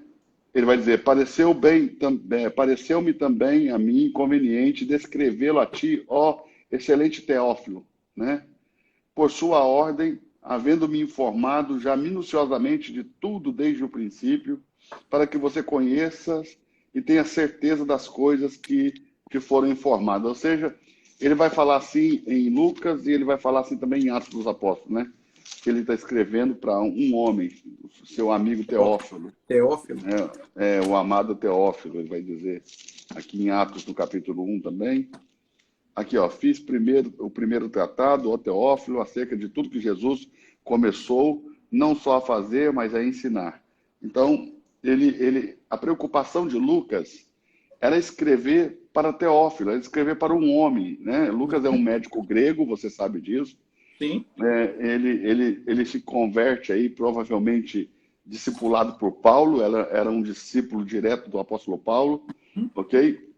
S1: Ele vai dizer, pareceu-me também a mim conveniente descrevê-lo a ti, ó excelente Teófilo, né? Por sua ordem, havendo-me informado já minuciosamente de tudo desde o princípio, para que você conheça e tenha certeza das coisas que foram informadas. Ou seja, ele vai falar assim em Lucas e ele vai falar assim também em Atos dos Apóstolos, né? Que ele está escrevendo para um homem, seu amigo Teófilo.
S2: Teófilo.
S1: O amado Teófilo, ele vai dizer aqui em Atos, no capítulo 1 também. Aqui, ó, fiz o primeiro tratado, ó Teófilo, acerca de tudo que Jesus começou, não só a fazer, mas a ensinar. Então, a preocupação de Lucas era escrever para Teófilo, era escrever para um homem, né? Lucas é um médico grego, você sabe disso.
S2: Sim.
S1: Ele se converte aí, provavelmente discipulado por Paulo, era um discípulo direto do apóstolo Paulo, ok?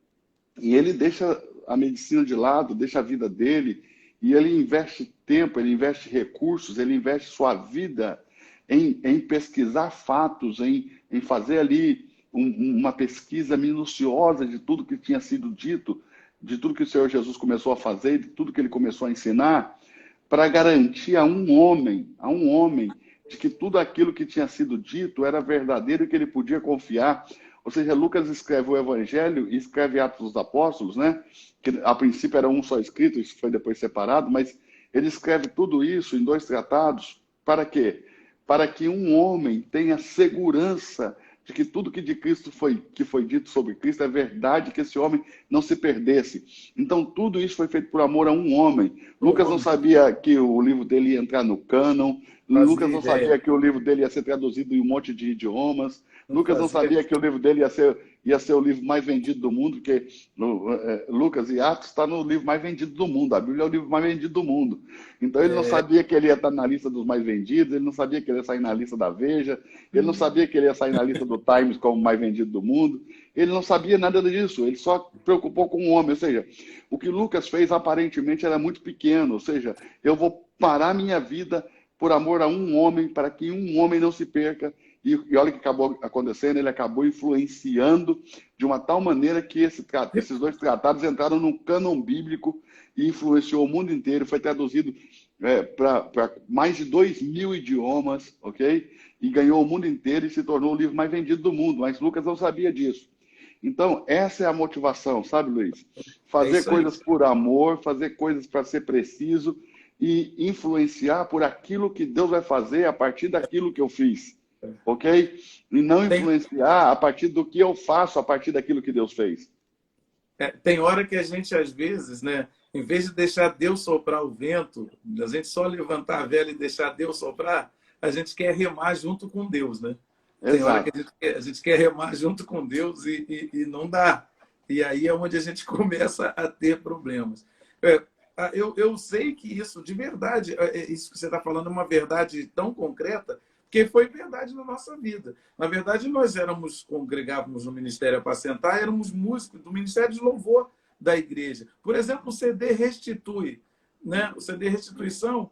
S1: E ele deixa a medicina de lado, deixa a vida dele, e ele investe tempo, ele investe recursos, ele investe sua vida em pesquisar fatos, em fazer ali uma pesquisa minuciosa de tudo que tinha sido dito, de tudo que o Senhor Jesus começou a fazer, de tudo que ele começou a ensinar, para garantir a um homem, de que tudo aquilo que tinha sido dito era verdadeiro e que ele podia confiar. Ou seja, Lucas escreve o Evangelho e escreve Atos dos Apóstolos, né? Que a princípio era um só escrito, isso foi depois separado, mas ele escreve tudo isso em 2 tratados. Para quê? Para que um homem tenha segurança de que tudo que de Cristo que foi dito sobre Cristo é verdade, que esse homem não se perdesse. Então, tudo isso foi feito por amor a um homem. Lucas não sabia que o livro dele ia entrar no cânon, Lucas não sabia que o livro dele ia ser traduzido em um monte de idiomas, Lucas não sabia que o livro dele ia ser o livro mais vendido do mundo, porque Lucas e Atos está no livro mais vendido do mundo. A Bíblia é o livro mais vendido do mundo. Então ele não sabia que ele ia estar na lista dos mais vendidos, ele não sabia que ele ia sair na lista da Veja, ele não sabia que ele ia sair na lista do Times como mais vendido do mundo. Ele não sabia nada disso, ele só preocupou com o homem. Ou seja, o que Lucas fez aparentemente era muito pequeno. Ou seja, eu vou parar minha vida por amor a um homem, para que um homem não se perca. E olha o que acabou acontecendo, ele acabou influenciando de uma tal maneira que esses 2 tratados entraram no cânon bíblico e influenciou o mundo inteiro, foi traduzido para mais de 2.000 idiomas, ok? E ganhou o mundo inteiro e se tornou o livro mais vendido do mundo, mas Lucas não sabia disso. Então, essa é a motivação, sabe, Luiz? Fazer coisas por amor, fazer coisas para ser preciso e influenciar por aquilo que Deus vai fazer a partir daquilo que eu fiz. Ok? E não influenciar a partir do que eu faço, a partir daquilo que Deus fez.
S2: Tem hora que a gente, às vezes, né, em vez de deixar Deus soprar o vento, a gente só levantar a vela e deixar Deus soprar, a gente quer remar junto com Deus, né?
S1: Exato.
S2: Tem hora que a gente quer remar junto com Deus e não dá. E aí é onde a gente começa a ter problemas. Eu sei que isso, de verdade, isso que você está falando é uma verdade tão concreta, que foi verdade na nossa vida. Na verdade, nós congregávamos no Ministério Apacentar, éramos músicos do Ministério de Louvor da igreja. Por exemplo, o CD Restitui, né? O CD Restituição,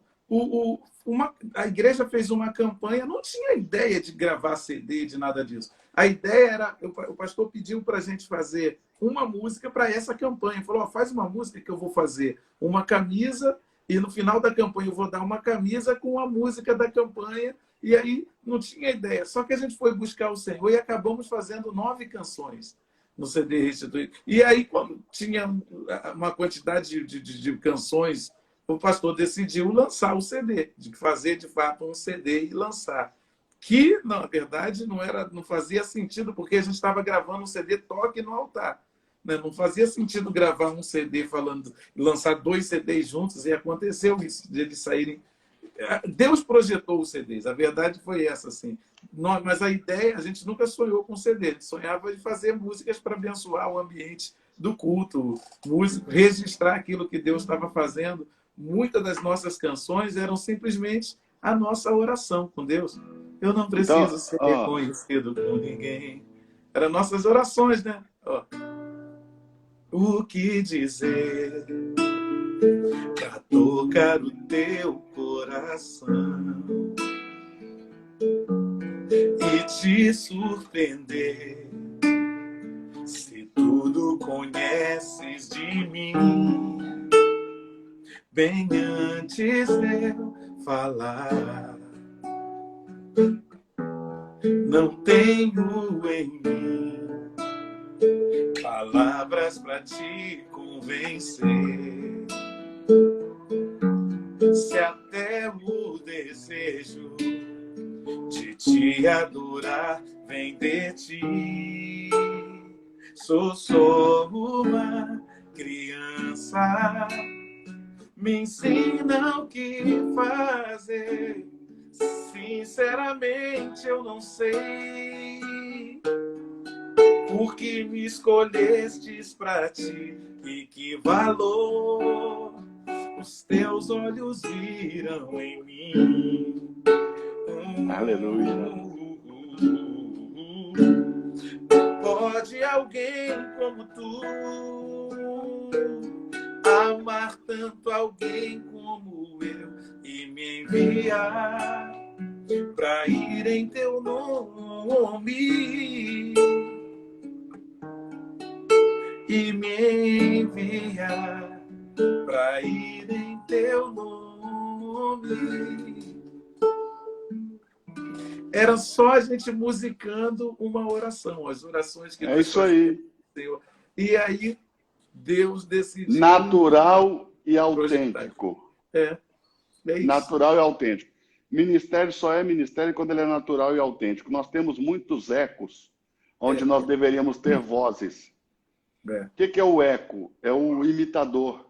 S2: a igreja fez uma campanha, não tinha ideia de gravar CD, de nada disso. A ideia era, o pastor pediu para a gente fazer uma música para essa campanha. Falou, faz uma música que eu vou fazer uma camisa e no final da campanha eu vou dar uma camisa com a música da campanha. E aí não tinha ideia. Só que a gente foi buscar o Senhor e acabamos fazendo 9 canções no CD Restituído. E aí, quando tinha uma quantidade de canções, o pastor decidiu lançar o CD, de fazer de fato um CD e lançar. Que, na verdade, não fazia sentido, porque a gente estava gravando um CD Toque no Altar. Né? Não fazia sentido gravar um CD lançar 2 CDs juntos, e aconteceu isso, de eles saírem. Deus projetou os CDs, a verdade foi essa, assim. Mas a ideia, a gente nunca sonhou com CD, a gente sonhava de fazer músicas para abençoar o ambiente do culto, registrar aquilo que Deus estava fazendo. Muitas das nossas canções eram simplesmente a nossa oração com Deus. Eu não preciso
S1: Então,
S2: ser
S1: ó,
S2: reconhecido por ninguém. Eram nossas orações, né? Ó. O que dizer pra tocar o teu coração e te surpreender? Se tudo conheces de mim, bem antes de eu falar, não tenho em mim palavras pra te convencer. Se até o desejo de te adorar vem de ti, sou só uma criança, me ensina o que fazer. Sinceramente eu não sei por que me escolhestes pra ti e que valor os teus olhos viram em mim.
S1: aleluia.
S2: Pode alguém como tu amar tanto alguém como eu e me enviar pra ir em teu nome e me enviar pra ir em teu nome. Era só a gente musicando uma oração, as orações que
S1: É
S2: nós
S1: isso
S2: fazíamos.
S1: aí.
S2: E aí Deus decidiu
S1: Natural e
S2: projetar.
S1: autêntico.
S2: É isso.
S1: Natural e autêntico. Ministério só é ministério quando ele é natural e autêntico. Nós temos muitos ecos onde
S2: É,
S1: nós deveríamos ter vozes.
S2: é.
S1: O que é o eco? É o imitador.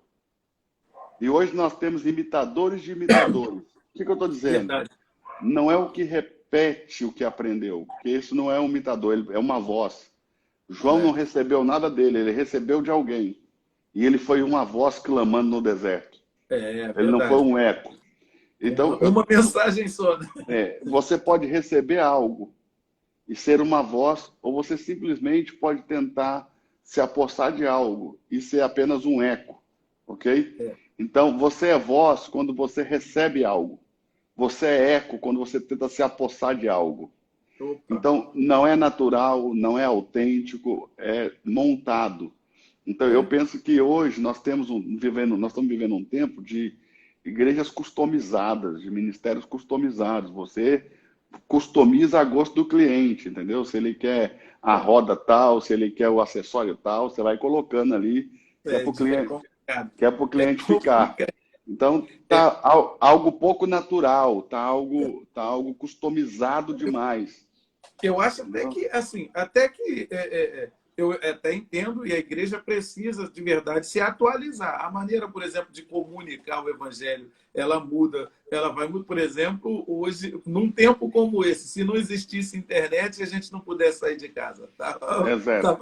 S1: E hoje nós temos imitadores de imitadores. O que eu estou dizendo?
S2: Verdade.
S1: Não é o que repete o que aprendeu, porque isso não é um imitador, ele é uma voz. João não recebeu nada dele, ele recebeu de alguém. E ele foi uma voz clamando no deserto.
S2: É
S1: Ele não foi
S2: verdade.
S1: um eco. Então,
S2: Uma mensagem só, né?
S1: você pode receber algo e ser uma voz, ou você simplesmente pode tentar se apossar de algo e ser apenas um eco, ok?
S2: É.
S1: Então, você é voz quando você recebe algo. Você é eco quando você tenta se apossar de algo.
S2: Opa.
S1: Então, não é natural, não é autêntico, é montado. Então, eu
S2: É.
S1: penso que hoje nós estamos vivendo um tempo de igrejas customizadas, de ministérios customizados. Você customiza a gosto do cliente, entendeu? Se ele quer a roda tal, se ele quer o acessório tal, você vai colocando ali, que é para o
S2: É
S1: cliente,
S2: complicado.
S1: que é para o
S2: É
S1: cliente ficar.
S2: complicado.
S1: Então, tá algo pouco natural, tá algo customizado demais.
S2: Eu acho até
S1: Entendeu?
S2: que, assim, eu até entendo e a igreja precisa de verdade se atualizar. A maneira, por exemplo, de comunicar o evangelho, ela muda. Ela vai, por exemplo, hoje, num tempo como esse, se não existisse internet e a gente não pudesse sair de casa,
S1: É zero.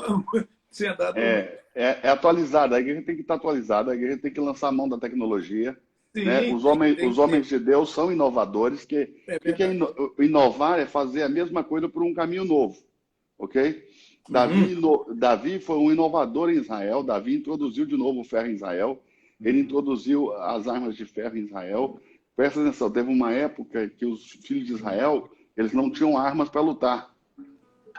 S2: tinha dado ruim.
S1: É atualizada, a igreja tem que estar atualizada, a igreja tem que lançar a mão da tecnologia. Né?
S2: Sim,
S1: Os
S2: tem que
S1: homens
S2: ter.
S1: de Deus são inovadores,
S2: É
S1: que é
S2: verdade.
S1: inovar? É fazer a mesma coisa por um caminho novo, ok?
S2: Uhum.
S1: Davi foi um inovador em Israel, Davi introduziu de novo o ferro em Israel, ele introduziu as armas de ferro em Israel. Presta atenção, teve uma época que os filhos de Israel, eles não tinham armas para lutar,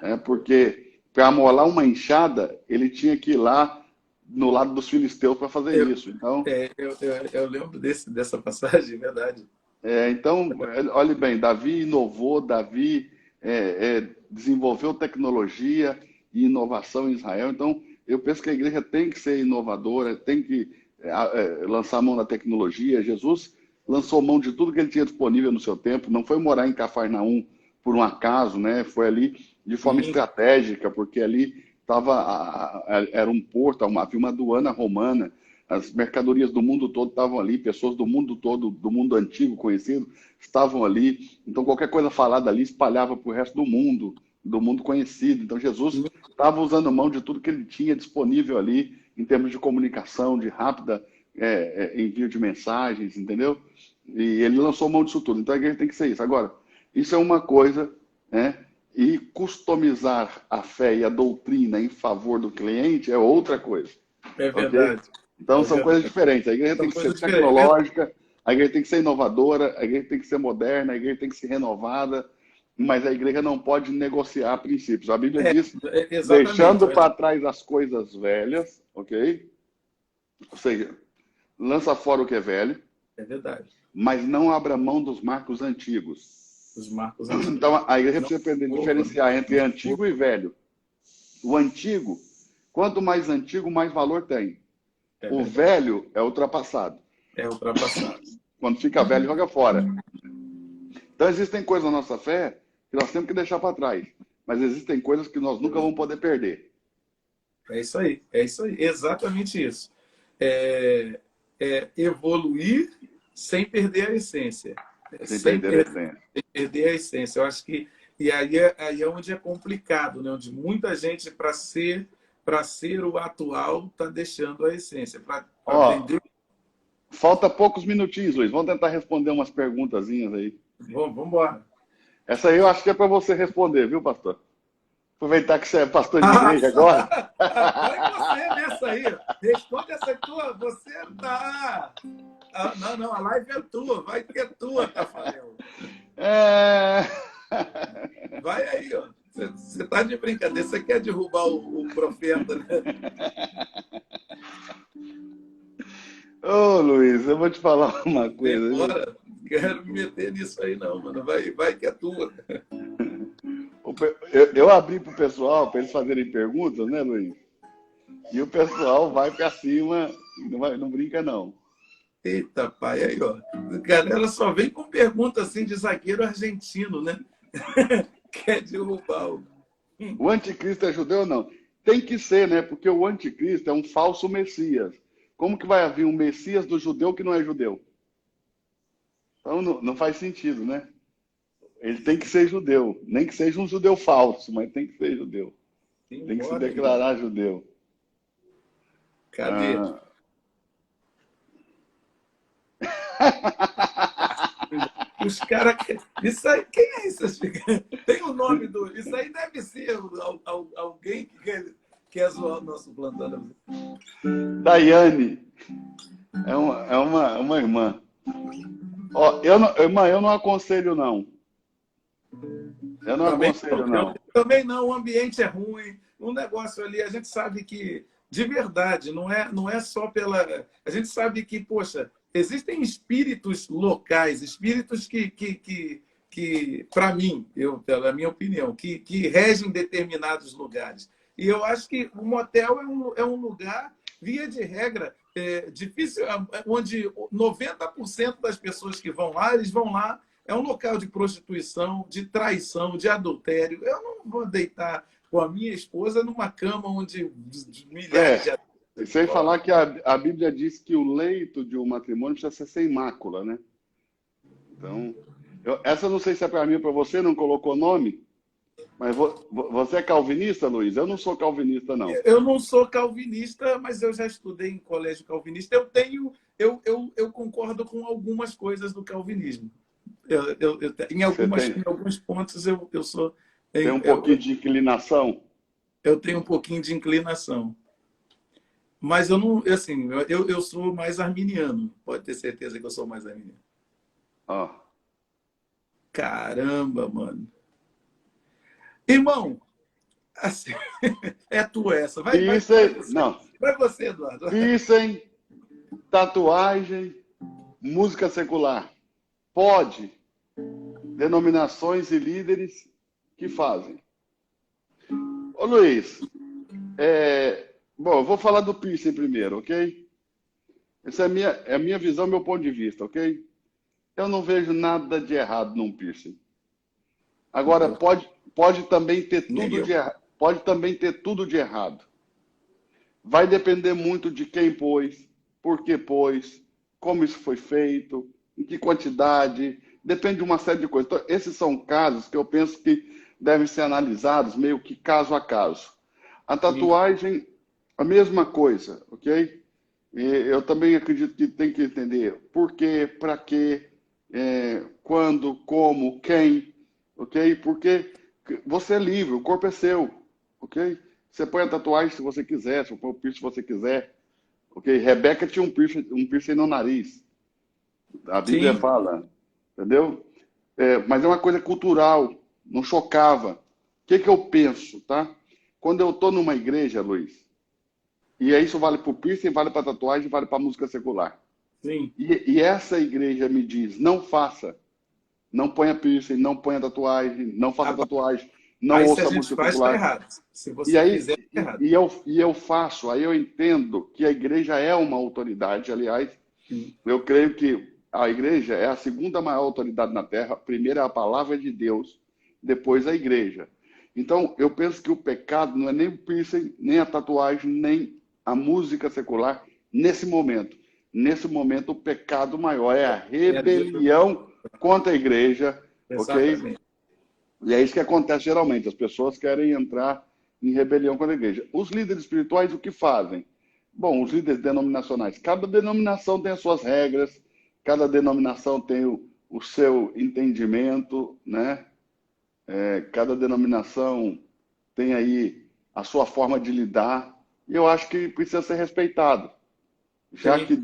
S1: né? Porque para amolar uma enxada, ele tinha que ir lá no lado dos filisteus para fazer
S2: Eu,
S1: isso. Então,
S2: eu lembro dessa passagem, é verdade.
S1: Então, olhe bem, Davi inovou, Davi desenvolveu tecnologia e inovação em Israel. Então, eu penso que a igreja tem que ser inovadora, tem que lançar mão da tecnologia. Jesus lançou mão de tudo que ele tinha disponível no seu tempo, não foi morar em Cafarnaum por um acaso, né? Foi ali de forma
S2: Sim,
S1: estratégica, porque ali era um porto, havia uma aduana romana, as mercadorias do mundo todo estavam ali, pessoas do mundo todo, do mundo antigo conhecido, estavam ali. Então, qualquer coisa falada ali espalhava para o resto do mundo conhecido. Então, Jesus estava usando mão de tudo que ele tinha disponível ali, em termos de comunicação, de rápida envio de mensagens, entendeu? E ele lançou mão disso tudo. Então, a igreja tem que ser isso. Agora, Isso é uma coisa, né? E customizar a fé e a doutrina em favor do cliente é outra coisa,
S2: É
S1: ok?
S2: verdade.
S1: Então
S2: É
S1: são coisas
S2: verdade.
S1: diferentes. A igreja tem
S2: São
S1: que ser
S2: coisas diferentes. É
S1: tecnológica, a igreja tem que ser inovadora, a igreja tem que ser moderna, a igreja tem que ser renovada, mas a igreja não pode negociar princípios. A Bíblia diz,
S2: exatamente.
S1: deixando para trás as coisas velhas, ok? Ou seja, lança fora o que é velho,
S2: É verdade.
S1: mas não abra mão dos marcos antigos.
S2: Os marcos antigos.
S1: Então, a igreja
S2: Não
S1: precisa aprender a
S2: mova,
S1: diferenciar entre
S2: não
S1: antigo
S2: mova.
S1: e velho. O antigo, quanto mais antigo, mais valor tem.
S2: É
S1: O
S2: verdade.
S1: velho é ultrapassado.
S2: É ultrapassado.
S1: Quando fica velho, joga fora. Então, existem coisas na nossa fé que nós temos que deixar para trás. Mas existem coisas que nós nunca vamos poder perder.
S2: É isso aí. É isso aí. Exatamente isso. É evoluir sem perder a essência.
S1: Sem perder a essência.
S2: Sem perder a essência. Eu acho que. E aí é onde é complicado, né? Onde muita gente, para ser o atual, está deixando a essência. Para
S1: Ó,
S2: vender.
S1: falta poucos minutinhos, Luiz. Vamos tentar responder umas perguntazinhas aí.
S2: Vamos embora.
S1: Essa aí eu acho que é para você responder, viu, pastor? Aproveitar que você é pastor de
S2: Ah,
S1: igreja agora.
S2: vai você nessa aí. Responde essa tua. Você tá. Não, a live é tua. Vai que é tua, Tafarel.
S1: É...
S2: Vai aí, ó. Você tá de brincadeira. Você quer derrubar o profeta, né?
S1: Ô, Luiz, eu vou te falar uma coisa.
S2: Demora. Quero me meter nisso aí, não, mano. Vai que é tua.
S1: Eu abri para o pessoal, para eles fazerem perguntas, né, Luiz? E o pessoal vai para cima, não brinca, não.
S2: Eita, pai, aí, ó. A galera só vem com pergunta assim de zagueiro argentino, né? Quer derrubar o.
S1: O anticristo é judeu ou não? Tem que ser, né? Porque o anticristo é um falso messias. Como que vai haver um messias do judeu que não é judeu? Então não faz sentido, né? Ele tem que ser judeu. Nem que seja um judeu falso, mas tem que ser judeu. Tem que se declarar judeu.
S2: Cadê? Os caras. Isso aí, quem é isso? Tem o nome do. Isso aí deve ser alguém que quer zoar o nosso plantão.
S1: Daiane. É uma irmã. Ó, irmã, eu não aconselho, não. Eu não aconselho, não.
S2: Também não, o ambiente é ruim. Um negócio ali, a gente sabe que, de verdade, não é só pela. A gente sabe que, poxa, existem espíritos locais, espíritos que para mim, pela minha opinião, que regem determinados lugares. E eu acho que o motel é um lugar, via de regra, difícil, onde 90% das pessoas que vão lá, eles vão lá. É um local de prostituição, de traição, de adultério. Eu não vou deitar com a minha esposa numa cama onde milhares de...
S1: Sem falar que a Bíblia diz que o leito de um matrimônio precisa ser sem mácula, né? Então, essa não sei se é para mim ou para você, não colocou nome, mas você é calvinista, Luiz? Eu não sou calvinista, não.
S2: Eu não sou calvinista, mas eu já estudei em colégio calvinista. Eu concordo com algumas coisas do calvinismo. Em alguns pontos eu sou.
S1: Tem um pouquinho de inclinação?
S2: Eu tenho um pouquinho de inclinação. Mas eu não. Assim, eu sou mais arminiano. Pode ter certeza que eu sou mais arminiano.
S1: Oh.
S2: Caramba, mano. Irmão, assim, é tua essa. Vai você, Eduardo.
S1: Piercing, tatuagem, música secular. Pode. Denominações e líderes que fazem. Ô Luiz, bom, eu vou falar do piercing primeiro, ok? Essa é a minha visão, meu ponto de vista, ok? Eu não vejo nada de errado num piercing. Agora, pode também ter tudo de errado. Pode também ter tudo de errado. Vai depender muito de quem pôs, por que pôs, como isso foi feito, em que quantidade, depende de uma série de coisas. Então, esses são casos que eu penso que devem ser analisados meio que caso a caso. A tatuagem, a mesma coisa, ok? E eu também acredito que tem que entender por quê, para quê, quando, como, quem. ok? Porque você é livre, o corpo é seu, ok? Você põe a tatuagem se você quiser, você põe o piercing se você quiser, ok? Rebeca tinha um piercing no nariz, a Bíblia
S2: Sim,
S1: fala, entendeu? Mas é uma coisa cultural, não chocava. O que que eu penso, tá? Quando eu estou numa igreja, Luiz, e isso vale para o piercing, vale para tatuagem, vale para música secular.
S2: sim.
S1: E essa igreja me diz, não faça, não ponha piercing, não ponha tatuagem, não faça tatuagem, não
S2: Aí se a
S1: ouça
S2: gente
S1: música
S2: faz, está
S1: secular.
S2: errado. Se
S1: E
S2: você
S1: aí
S2: fizer, está errado.
S1: eu faço, aí eu entendo que a igreja é uma autoridade, aliás,
S2: Sim.
S1: eu creio que a igreja é a segunda maior autoridade na Terra, primeiro é a palavra de Deus, depois a igreja. Então, eu penso que o pecado não é nem o piercing, nem a tatuagem, nem a música secular nesse momento. Nesse momento, o pecado maior é a
S2: É a
S1: rebelião contra a igreja, ok?
S2: Exatamente.
S1: E é isso que acontece geralmente. As pessoas querem entrar em rebelião contra a igreja. Os líderes espirituais, o que fazem? Bom, os líderes denominacionais. Cada denominação tem as suas regras, cada denominação tem o seu entendimento, né? Cada denominação tem aí a sua forma de lidar. E eu acho que precisa ser respeitado. Já
S2: Sim.
S1: que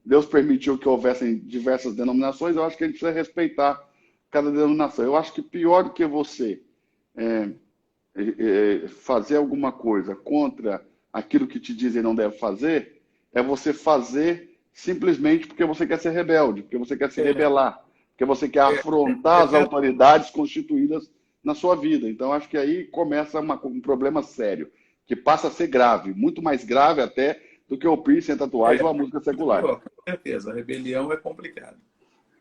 S1: Deus permitiu que houvessem diversas denominações, eu acho que a gente precisa respeitar cada denominação. Eu acho que pior do que você fazer alguma coisa contra aquilo que te dizem não deve fazer, é você fazer simplesmente porque você quer ser rebelde, porque você quer se
S2: É,
S1: rebelar, porque você quer
S2: é,
S1: afrontar
S2: é
S1: as
S2: verdade.
S1: autoridades constituídas na sua vida. Então, acho que aí começa um problema sério, que passa a ser grave, muito mais grave até do que o piercing, a tatuagem ou a música
S2: Muito
S1: secular.
S2: pior, com certeza. A rebelião é complicado.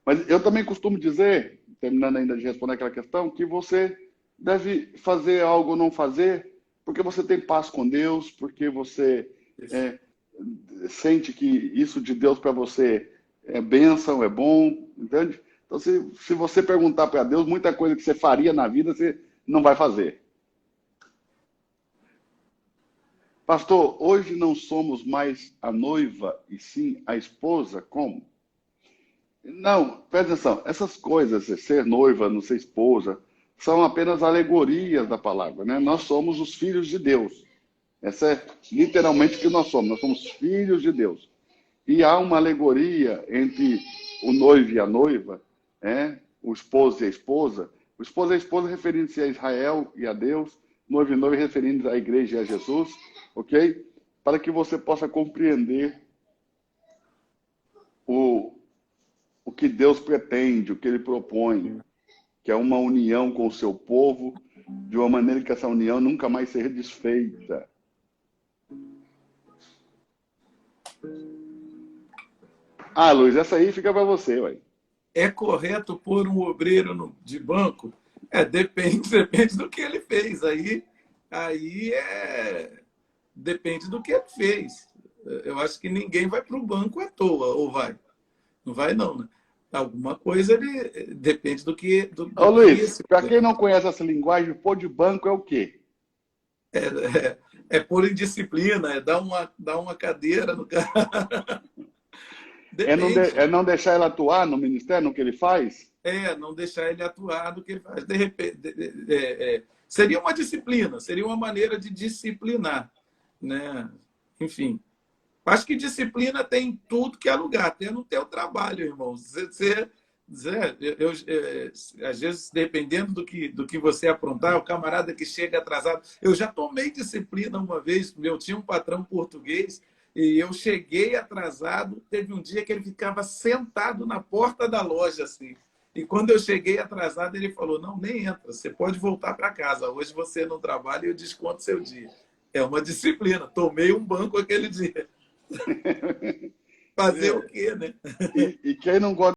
S1: Mas eu também costumo dizer, terminando ainda de responder aquela questão, que você deve fazer algo ou não fazer, porque você tem paz com Deus, porque você
S2: Isso.
S1: é, sente que isso de Deus para você é bênção, é bom, entende? Então, se você perguntar para Deus, muita coisa que você faria na vida, você não vai fazer. Pastor, hoje não somos mais a noiva e sim a esposa, como? Não, presta atenção. Essas coisas, ser noiva, não ser esposa, são apenas alegorias da palavra, né? Nós somos os filhos de Deus. Essa é literalmente o que nós somos. Nós somos filhos de Deus. E há uma alegoria entre o noivo e a noiva, o esposo e a esposa. O esposo e a esposa referindo-se a Israel e a Deus, noivo e noiva referindo-se à igreja e a Jesus, ok? Para que você possa compreender o que Deus pretende, o que Ele propõe, que é uma união com o seu povo, de uma maneira que essa união nunca mais seja desfeita. Ah, Luiz, essa aí fica para você, ué.
S2: É correto pôr um obreiro de banco? Depende, depende do que ele fez. Depende do que ele fez. Eu acho que ninguém vai para o banco à toa, ou vai? Não vai, não, né? Alguma coisa ele depende do que,
S1: Ô,
S2: do que
S1: Luiz,
S2: esse
S1: para quem não conhece essa linguagem, pôr de banco é o quê?
S2: é pôr em disciplina, é dar uma cadeira no cara. Depende.
S1: É não deixar ele atuar no ministério, no que ele faz?
S2: Não deixar ele atuar do que ele faz. De repente, seria uma disciplina, seria uma maneira de disciplinar, né? Enfim, acho que disciplina tem em tudo que é lugar, até no teu trabalho, irmão. Às vezes, dependendo do que você aprontar, o camarada que chega atrasado. Eu já tomei disciplina uma vez, eu tinha um patrão português e eu cheguei atrasado. Teve um dia que ele ficava sentado na porta da loja, assim. E quando eu cheguei atrasado, ele falou: não, nem entra, você pode voltar para casa. Hoje você não trabalha e eu desconto seu dia. É uma disciplina. Tomei um banco aquele dia. Fazer o quê, né?
S1: E quem não gosta